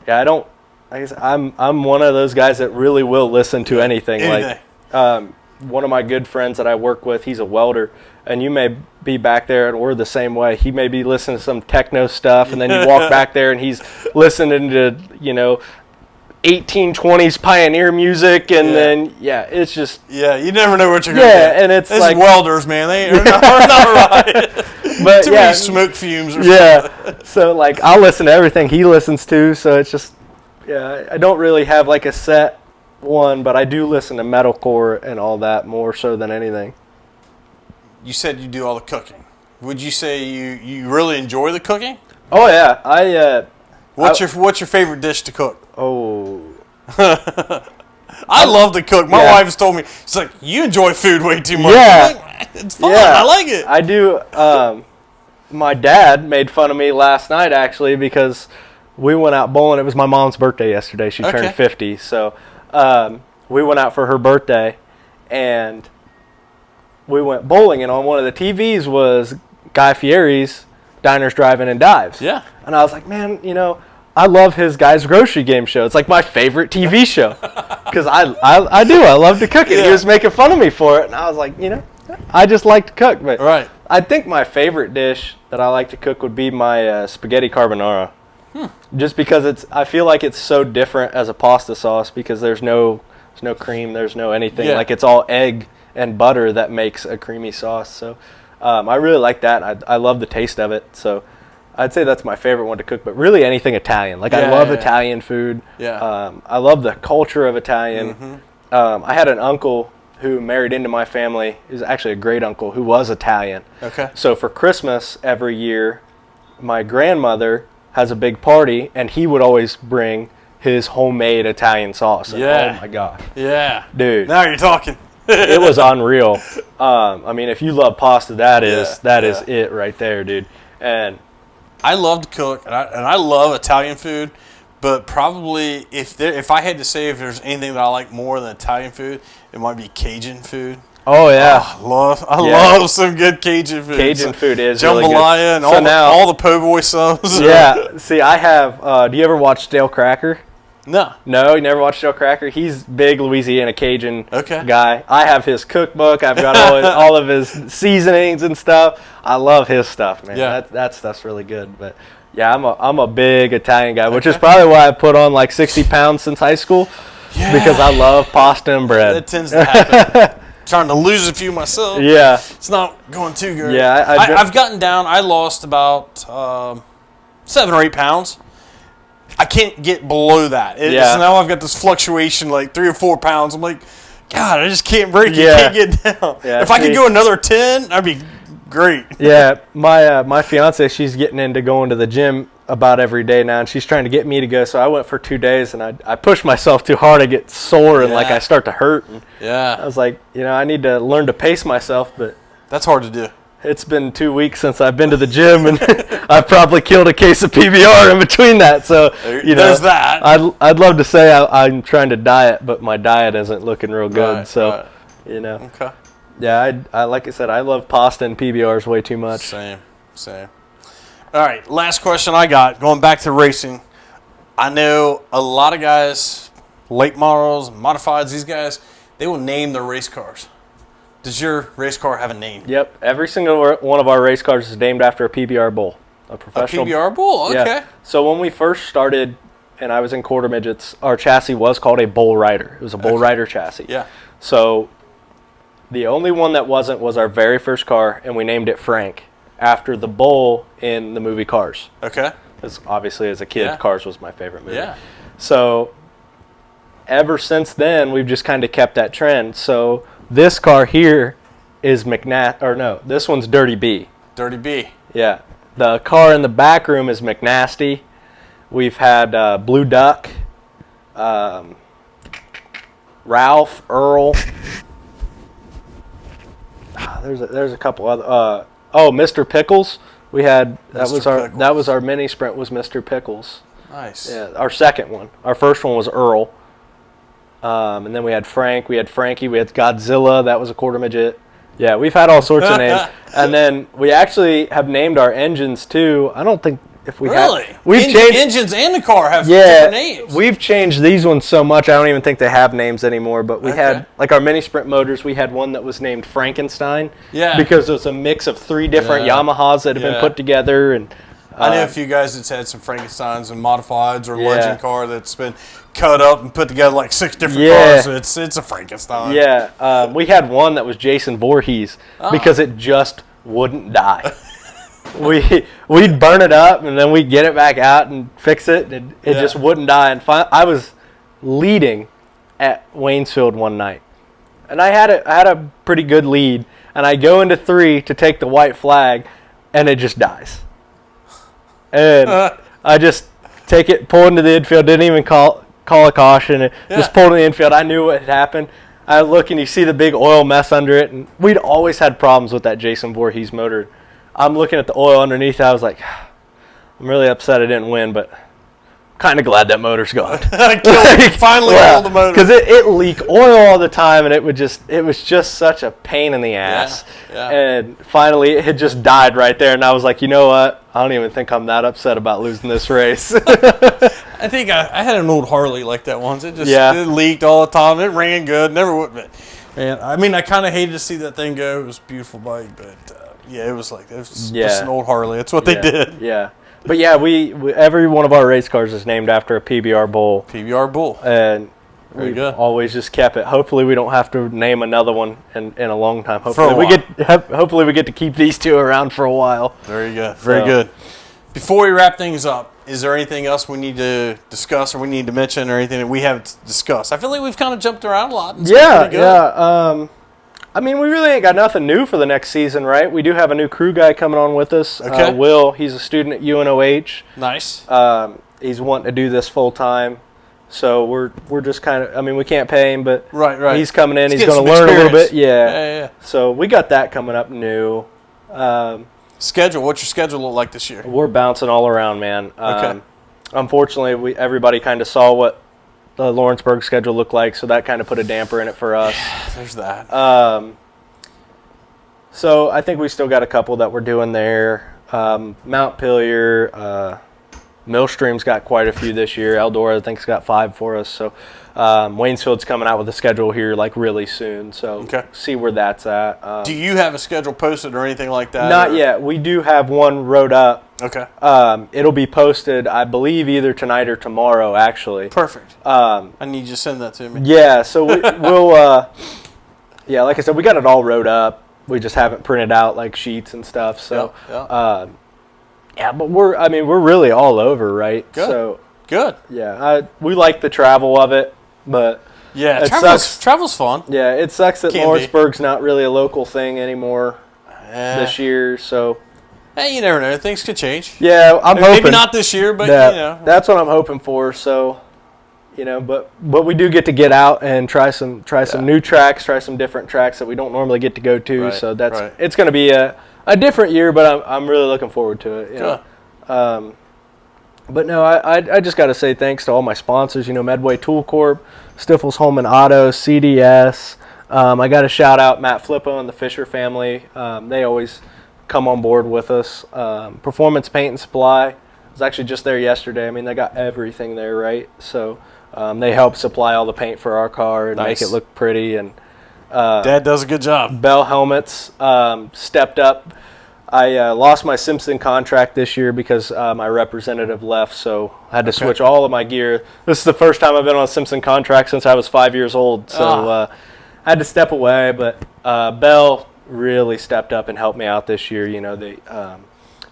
I don't. I guess I'm one of those guys that really will listen to anything. Like one of my good friends that I work with, he's a welder, and you may be back there, and we're the same way. He may be listening to some techno stuff, and then you walk back there, and he's listening to 1820s pioneer music, and then it's just you never know what you're gonna get. And it's like welders, man, they are not right. But too many smoke fumes or something. So like I'll listen to everything he listens to, so it's just I don't really have like a set one, but I do listen to metalcore and all that more so than anything. You said you do all the cooking. Would you say you really enjoy the cooking? Oh yeah, What's your favorite dish to cook? Oh, I love to cook. My wife has told me, she's like, you enjoy food way too much. Yeah, like, it's fun. I like it. I do. My dad made fun of me last night actually because we went out bowling. It was my mom's birthday yesterday. She turned 50, so we went out for her birthday, and we went bowling. And on one of the TVs was Guy Fieri's Diners, Drive-In, and Dives. Yeah. And I was like, man, I love his Guy's Grocery Game show. It's like my favorite TV show because I love to cook it. He was making fun of me for it, and I was like, I just like to cook. But I think my favorite dish that I like to cook would be my spaghetti carbonara. Just because I feel like it's so different as a pasta sauce because there's no cream, there's no anything. Like it's all egg and butter that makes a creamy sauce. So I really like that. I love the taste of it. So I'd say that's my favorite one to cook, but really anything Italian. Like I love Italian food. Yeah. I love the culture of Italian. Mm-hmm. I had an uncle who married into my family. He was actually a great uncle who was Italian. Okay. So for Christmas every year, my grandmother has a big party, and he would always bring his homemade Italian sauce. And oh my God. Yeah. Dude. Now you're talking. It was unreal. I mean, if you love pasta, that is it right there, dude. And I love to cook, and I love Italian food, but probably if I had to say if there's anything that I like more than Italian food, it might be Cajun food. Oh yeah, I love some good Cajun food. Cajun food is jambalaya really good. And all the po' boy subs. Yeah. See, I have. Do you ever watch Stale Cracker? No. No, you never watched Joe Cracker? He's big Louisiana Cajun guy. I have his cookbook. I've got all of his seasonings and stuff. I love his stuff, man. Yeah. That stuff's really good. But yeah, I'm a big Italian guy, which is probably why I put on like 60 pounds since high school. Yeah. Because I love pasta and bread. That tends to happen. Trying to lose a few myself. Yeah. It's not going too good. Yeah. I've gotten down. I lost about 7 or 8 pounds. I can't get below that. So now I've got this fluctuation, like 3 or 4 pounds. I'm like, God, I just can't break it. Can't get down. Yeah, if I could go another 10, that'd be great. Yeah, my fiance, she's getting into going to the gym about every day now, and she's trying to get me to go. So I went for 2 days, and I pushed myself too hard. I get sore, and like I start to hurt. And I was like, I need to learn to pace myself, but that's hard to do. It's been 2 weeks since I've been to the gym, and I've probably killed a case of PBR in between that. So there's that. I'd love to say I'm trying to diet, but my diet isn't looking real good. Okay. Yeah, I like I said, I love pasta and PBRs way too much. Same. All right, last question I got. Going back to racing, I know a lot of guys, late models, modifieds. These guys, they will name their race cars. Does your race car have a name? Yep. Every single one of our race cars is named after a PBR bull. A professional PBR bull? Okay. Yeah. So when we first started and I was in quarter midgets, our chassis was called a bull rider. It was a bull rider chassis. Yeah. So the only one that wasn't was our very first car, and we named it Frank after the bull in the movie Cars. Okay. Because obviously as a kid, Cars was my favorite movie. Yeah. So ever since then, we've just kind of kept that trend. So this car here is this one's Dirty B. Dirty B. Yeah. The car in the back room is McNasty. We've had Blue Duck, Ralph, Earl. There's a couple other. Mr. Pickles. We had that was our mini sprint was Mr. Pickles. Nice. Yeah, our second one. Our first one was Earl. And then we had Frank, we had Frankie, we had Godzilla, that was a quarter midget. Yeah, we've had all sorts of names. And then we actually have named our engines too. I don't think if we really? We've changed engines and the car have different names. We've changed these ones so much I don't even think they have names anymore. But we had like our mini sprint motors, we had one that was named Frankenstein. Yeah. Because it was a mix of 3 different Yamahas that have been put together, and I know a few guys that's had some Frankensteins and modifieds or legend car that's been cut up and put together like 6 different cars. So it's a Frankenstein. Yeah. We had one that was Jason Voorhees because it just wouldn't die. We'd burn it up and then we'd get it back out and fix it, and it just wouldn't die. And I was leading at Waynesfield one night, and I had a pretty good lead, and I go into 3 to take the white flag, and it just dies. And I just take it, pull into the infield, didn't even call a caution, just pulled in the infield. I knew what had happened. I look and you see the big oil mess under it, and we'd always had problems with that Jason Voorhees motor. I'm looking at the oil underneath. I was like, I'm really upset I didn't win, but kind of glad that motor's gone. Finally killed the motor. Because it leaked oil all the time, and it was just such a pain in the ass. Yeah. And finally, it had just died right there, and I was like, you know what? I don't even think I'm that upset about losing this race. I think I had an old Harley like that once. It just it leaked all the time. It ran good. Never would. Man, I mean, I kind of hated to see that thing go. It was a beautiful bike, but it was just an old Harley. That's what they did. Yeah. But yeah, we every one of our race cars is named after a PBR bull. PBR bull. And we've always just kept it. Hopefully we don't have to name another one in a long time. Hopefully we get to keep these 2 around for a while. Very good. Very good. Before we wrap things up, is there anything else we need to discuss or we need to mention or anything that we haven't discussed? I feel like we've kind of jumped around a lot. Yeah. I mean, we really ain't got nothing new for the next season, right? We do have a new crew guy coming on with us. Okay. Will, he's a student at UNOH. Nice. He's wanting to do this full time. So we're just kind of, I mean, we can't pay him, but right. He's coming in. He's going to learn a little bit. Yeah. So we got that coming up new. Schedule. What's your schedule look like this year? We're bouncing all around, man. Okay. Unfortunately, everybody kind of saw what the Lawrenceburg schedule looked like, so that kind of put a damper in it for us. Yeah, there's that. So I think we still got a couple that we're doing there. Mount Pillier, Millstream's got quite a few this year. Eldora, I think, has got 5 for us. So Waynesfield's coming out with a schedule here like really soon. So see where that's at. Do you have a schedule posted or anything like that? Not yet. We do have one wrote up. Okay. It'll be posted, I believe, either tonight or tomorrow, actually. Perfect. I need you to send that to me. Yeah, so we'll, yeah, like I said, we got it all wrote up. We just haven't printed out, like, sheets and stuff. So, yeah, but we're really all over, right? Good. So, good. Yeah, we like the travel of it, but yeah, travel's fun. Yeah, it sucks that Lawrenceburg's not really a local thing anymore this year, so. Hey, you never know. Things could change. Yeah, I'm hoping. Maybe not this year, but, That's what I'm hoping for, so, but we do get out and try some new tracks, try some different tracks that we don't normally get to go to, right, so it's going to be a different year, but I'm really looking forward to it. But no, I just got to say thanks to all my sponsors, Medway Tool Corp, Stifels Home and Auto, CDS. I got to shout out Matt Flippo and the Fisher family. They always come on board with us. Performance Paint and Supply. I was actually just there yesterday. I mean, they got everything there, right? So they help supply all the paint for our car and make it look pretty. And Dad does a good job. Bell Helmets stepped up. I lost my Simpson contract this year because my representative left, so I had to switch all of my gear. This is the first time I've been on a Simpson contract since I was 5 years old, so I had to step away. But Bell really stepped up and helped me out this year.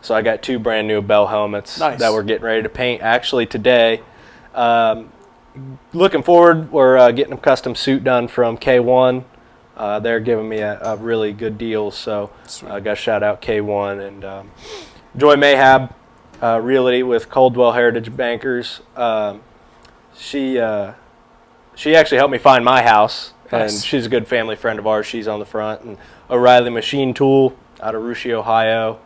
So I got 2 brand new Bell helmets that we're getting ready to paint actually today. Looking forward, we're getting a custom suit done from K1. They're giving me a really good deal, so I got to shout out K1 and Joy Mayhab, Realty with Coldwell Heritage Bankers. She actually helped me find my house, and she's a good family friend of ours. She's on the front. And O'Reilly Machine Tool out of Russia, Ohio.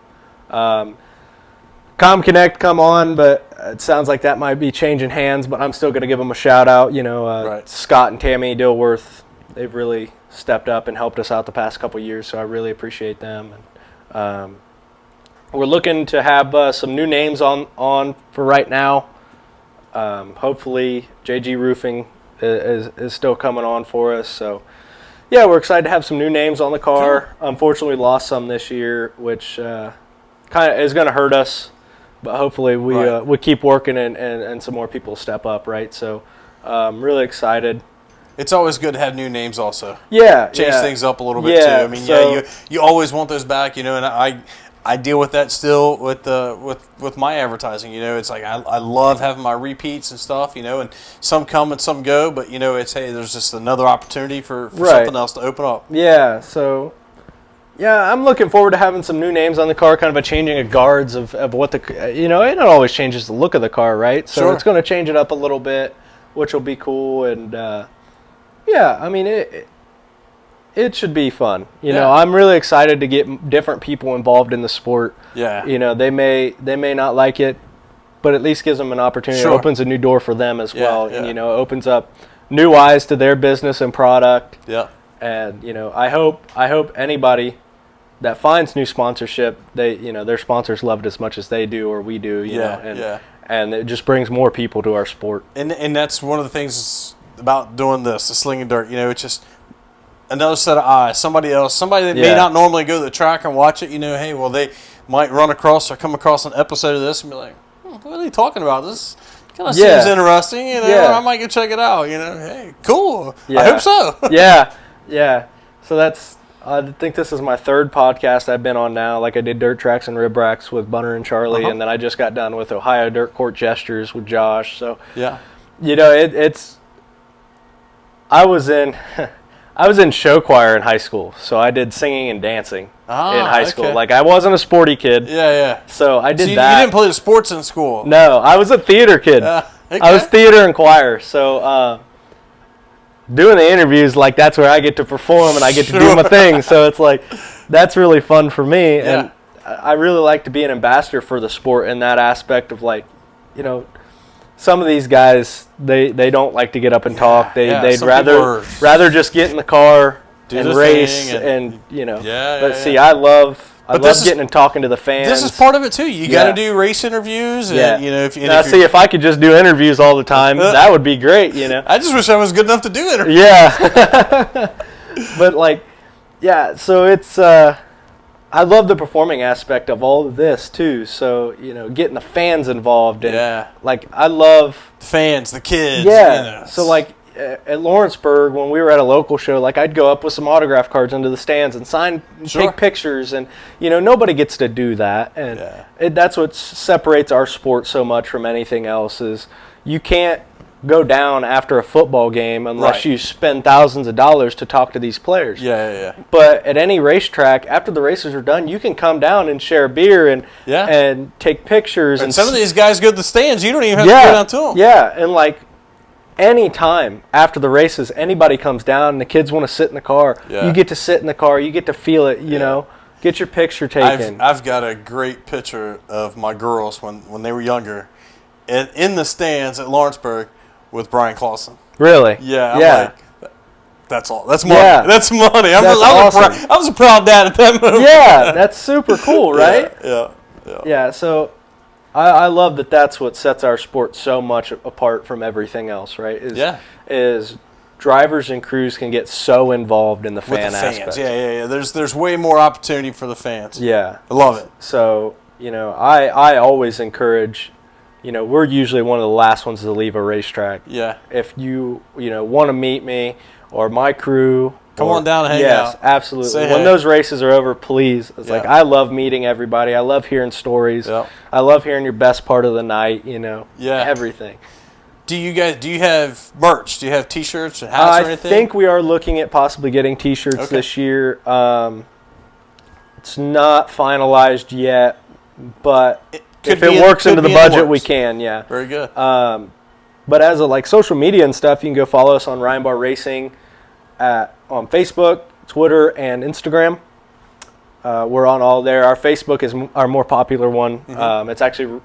ComConnect come on, but it sounds like that might be changing hands, but I'm still going to give them a shout out. Scott and Tammy Dilworth, they've really stepped up and helped us out the past couple years, so I really appreciate them. And we're looking to have some new names on for right now. Hopefully JG Roofing is still coming on for us, so yeah, we're excited to have some new names on the car. Unfortunately, we lost some this year, which kind of is going to hurt us, but hopefully we keep working and some more people step up, right? So I'm really excited. It's always good to have new names also. Yeah. Change things up a little bit too. I mean, you always want those back, and I deal with that still with my advertising. It's like I love having my repeats and stuff, and some come and some go, but it's, hey, there's just another opportunity for something else to open up. Yeah, so I'm looking forward to having some new names on the car, kind of a changing of guards of what it always changes the look of the car, right? So it's going to change it up a little bit, which will be cool. And yeah, I mean, it should be fun. I'm really excited to get different people involved in the sport. Yeah. They may not like it, but at least gives them an opportunity. It opens a new door for them as well. Yeah. And, it opens up new eyes to their business and product. Yeah. And, I hope anybody that finds new sponsorship, their sponsors love it as much as they do or we do, and it just brings more people to our sport. And that's one of the things about doing this, the Slingin Dirt. It's just another set of eyes, somebody that may not normally go to the track and watch it. Hey, well, they might run across or come across an episode of this and be like, what are they talking about? This kind of seems interesting. I might go check it out. Hey, cool. I hope so. Yeah. So I think this is my 3rd podcast I've been on now. Like, I did Dirt Tracks and Rib Racks with Bunner and Charlie, and then I just got done with Ohio Dirt Court Gestures with Josh. So it's. I was in show choir in high school, so I did singing and dancing in high school. Like, I wasn't a sporty kid. Yeah. So I did that. You didn't play the sports in school? No, I was a theater kid. I was theater and choir. So doing the interviews, like, that's where I get to perform and I get to do my thing. So it's like, that's really fun for me. Yeah. And I really like to be an ambassador for the sport in that aspect of, like, some of these guys, they don't like to get up and talk. They'd rather just get in the car and race and. But see, I love I love getting and talking to the fans. This is part of it too. You got to do race interviews. And, if I could just do interviews all the time, that would be great. I just wish I was good enough to do interviews. Yeah. But so it's. I love the performing aspect of all of this too. So getting the fans involved and I love the fans, the kids. Yeah. So at Lawrenceburg, when we were at a local show, I'd go up with some autograph cards into the stands and sign, take pictures, and nobody gets to do that, and that's what separates our sport so much from anything else. Is you can't go down after a football game unless you spend thousands of dollars to talk to these players. Yeah. But at any racetrack, after the races are done, you can come down and share a beer and take pictures. And some of these guys go to the stands. You don't even have to go down to them. Yeah, and any time after the races, anybody comes down and the kids want to sit in the car, you get to sit in the car, you get to feel it, get your picture taken. I've got a great picture of my girls when they were younger in the stands at Lawrenceburg with Brian Clausen. Really? Yeah. That's all. That's money. Yeah. That's money. I was a proud dad at that moment. Yeah, that's super cool, right? Yeah. So I love that. That's what sets our sport so much apart from everything else, right? Is drivers and crews can get so involved in the fan aspect. Yeah. There's way more opportunity for the fans. Yeah, I love it. So I always encourage. We're usually one of the last ones to leave a racetrack. Yeah. If you want to meet me or my crew. Come on down and hang out. Yes, absolutely. Say when hey. those races are over, please. It's I love meeting everybody. I love hearing stories. Yep. I love hearing your best part of the night, everything. Do you have merch? Do you have T-shirts and hats or anything? I think we are looking at possibly getting T-shirts this year. It's not finalized yet, but if it works into the budget, we can, Very good. But as of social media and stuff, you can go follow us on Ryan Barr Racing on Facebook, Twitter, and Instagram. We're on all there. Our Facebook is our more popular one. Mm-hmm. It's actually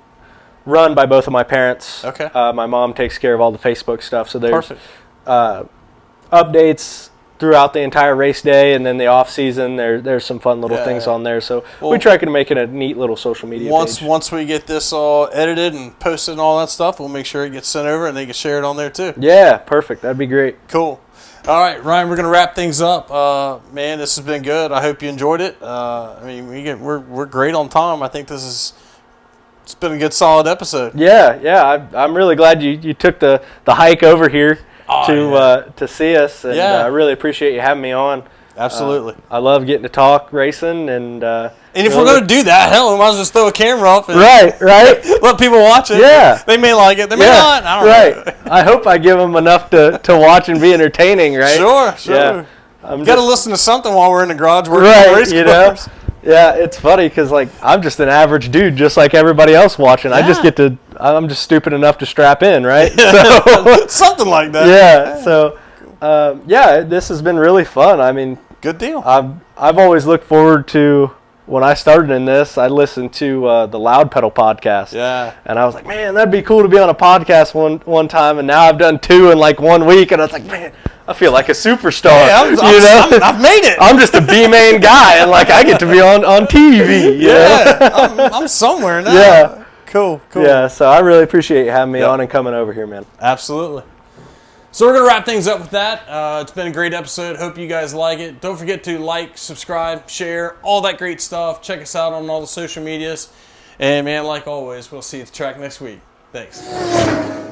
run by both of my parents. Okay. My mom takes care of all the Facebook stuff. So there's updates throughout the entire race day, and then the off season there's some fun little things on there. So we try to make it a neat little social media page. Once we get this all edited and posted and all that stuff, we'll make sure it gets sent over and they can share it on there too. Yeah, perfect. That'd be great. Cool. All right, Ryan, we're going to wrap things up. Man, this has been good. I hope you enjoyed it. We're great on time. I think it's been a good solid episode. Yeah. I'm really glad you took the hike over here to see us, and I really appreciate you having me on. Absolutely. I love getting to talk racing, and if we're going to do that, hell, we might as well just throw a camera up and right. let people watch it. Yeah. They may like it. They may not. I don't know. I hope I give them enough to watch and be entertaining, right? Sure. Yeah. Got to listen to something while we're in the garage working on race cars. Yeah, it's funny because I'm just an average dude, just like everybody else watching. Yeah. I'm just stupid enough to strap in, right? So something like that. Yeah. So, this has been really fun. I mean, good deal. I've always looked forward to when I started in this. I listened to the Loud Pedal podcast. Yeah. And I was like, man, that'd be cool to be on a podcast one time. And now I've done 2 in 1 week, and I was like, man, I feel like a superstar. Yeah, I've made it. I'm just a B-main guy, and I get to be on TV. I'm somewhere now. Yeah. Cool. Yeah, so I really appreciate you having me on and coming over here, man. Absolutely. So we're going to wrap things up with that. It's been a great episode. Hope you guys like it. Don't forget to like, subscribe, share, all that great stuff. Check us out on all the social medias. And, man, like always, we'll see you at the track next week. Thanks.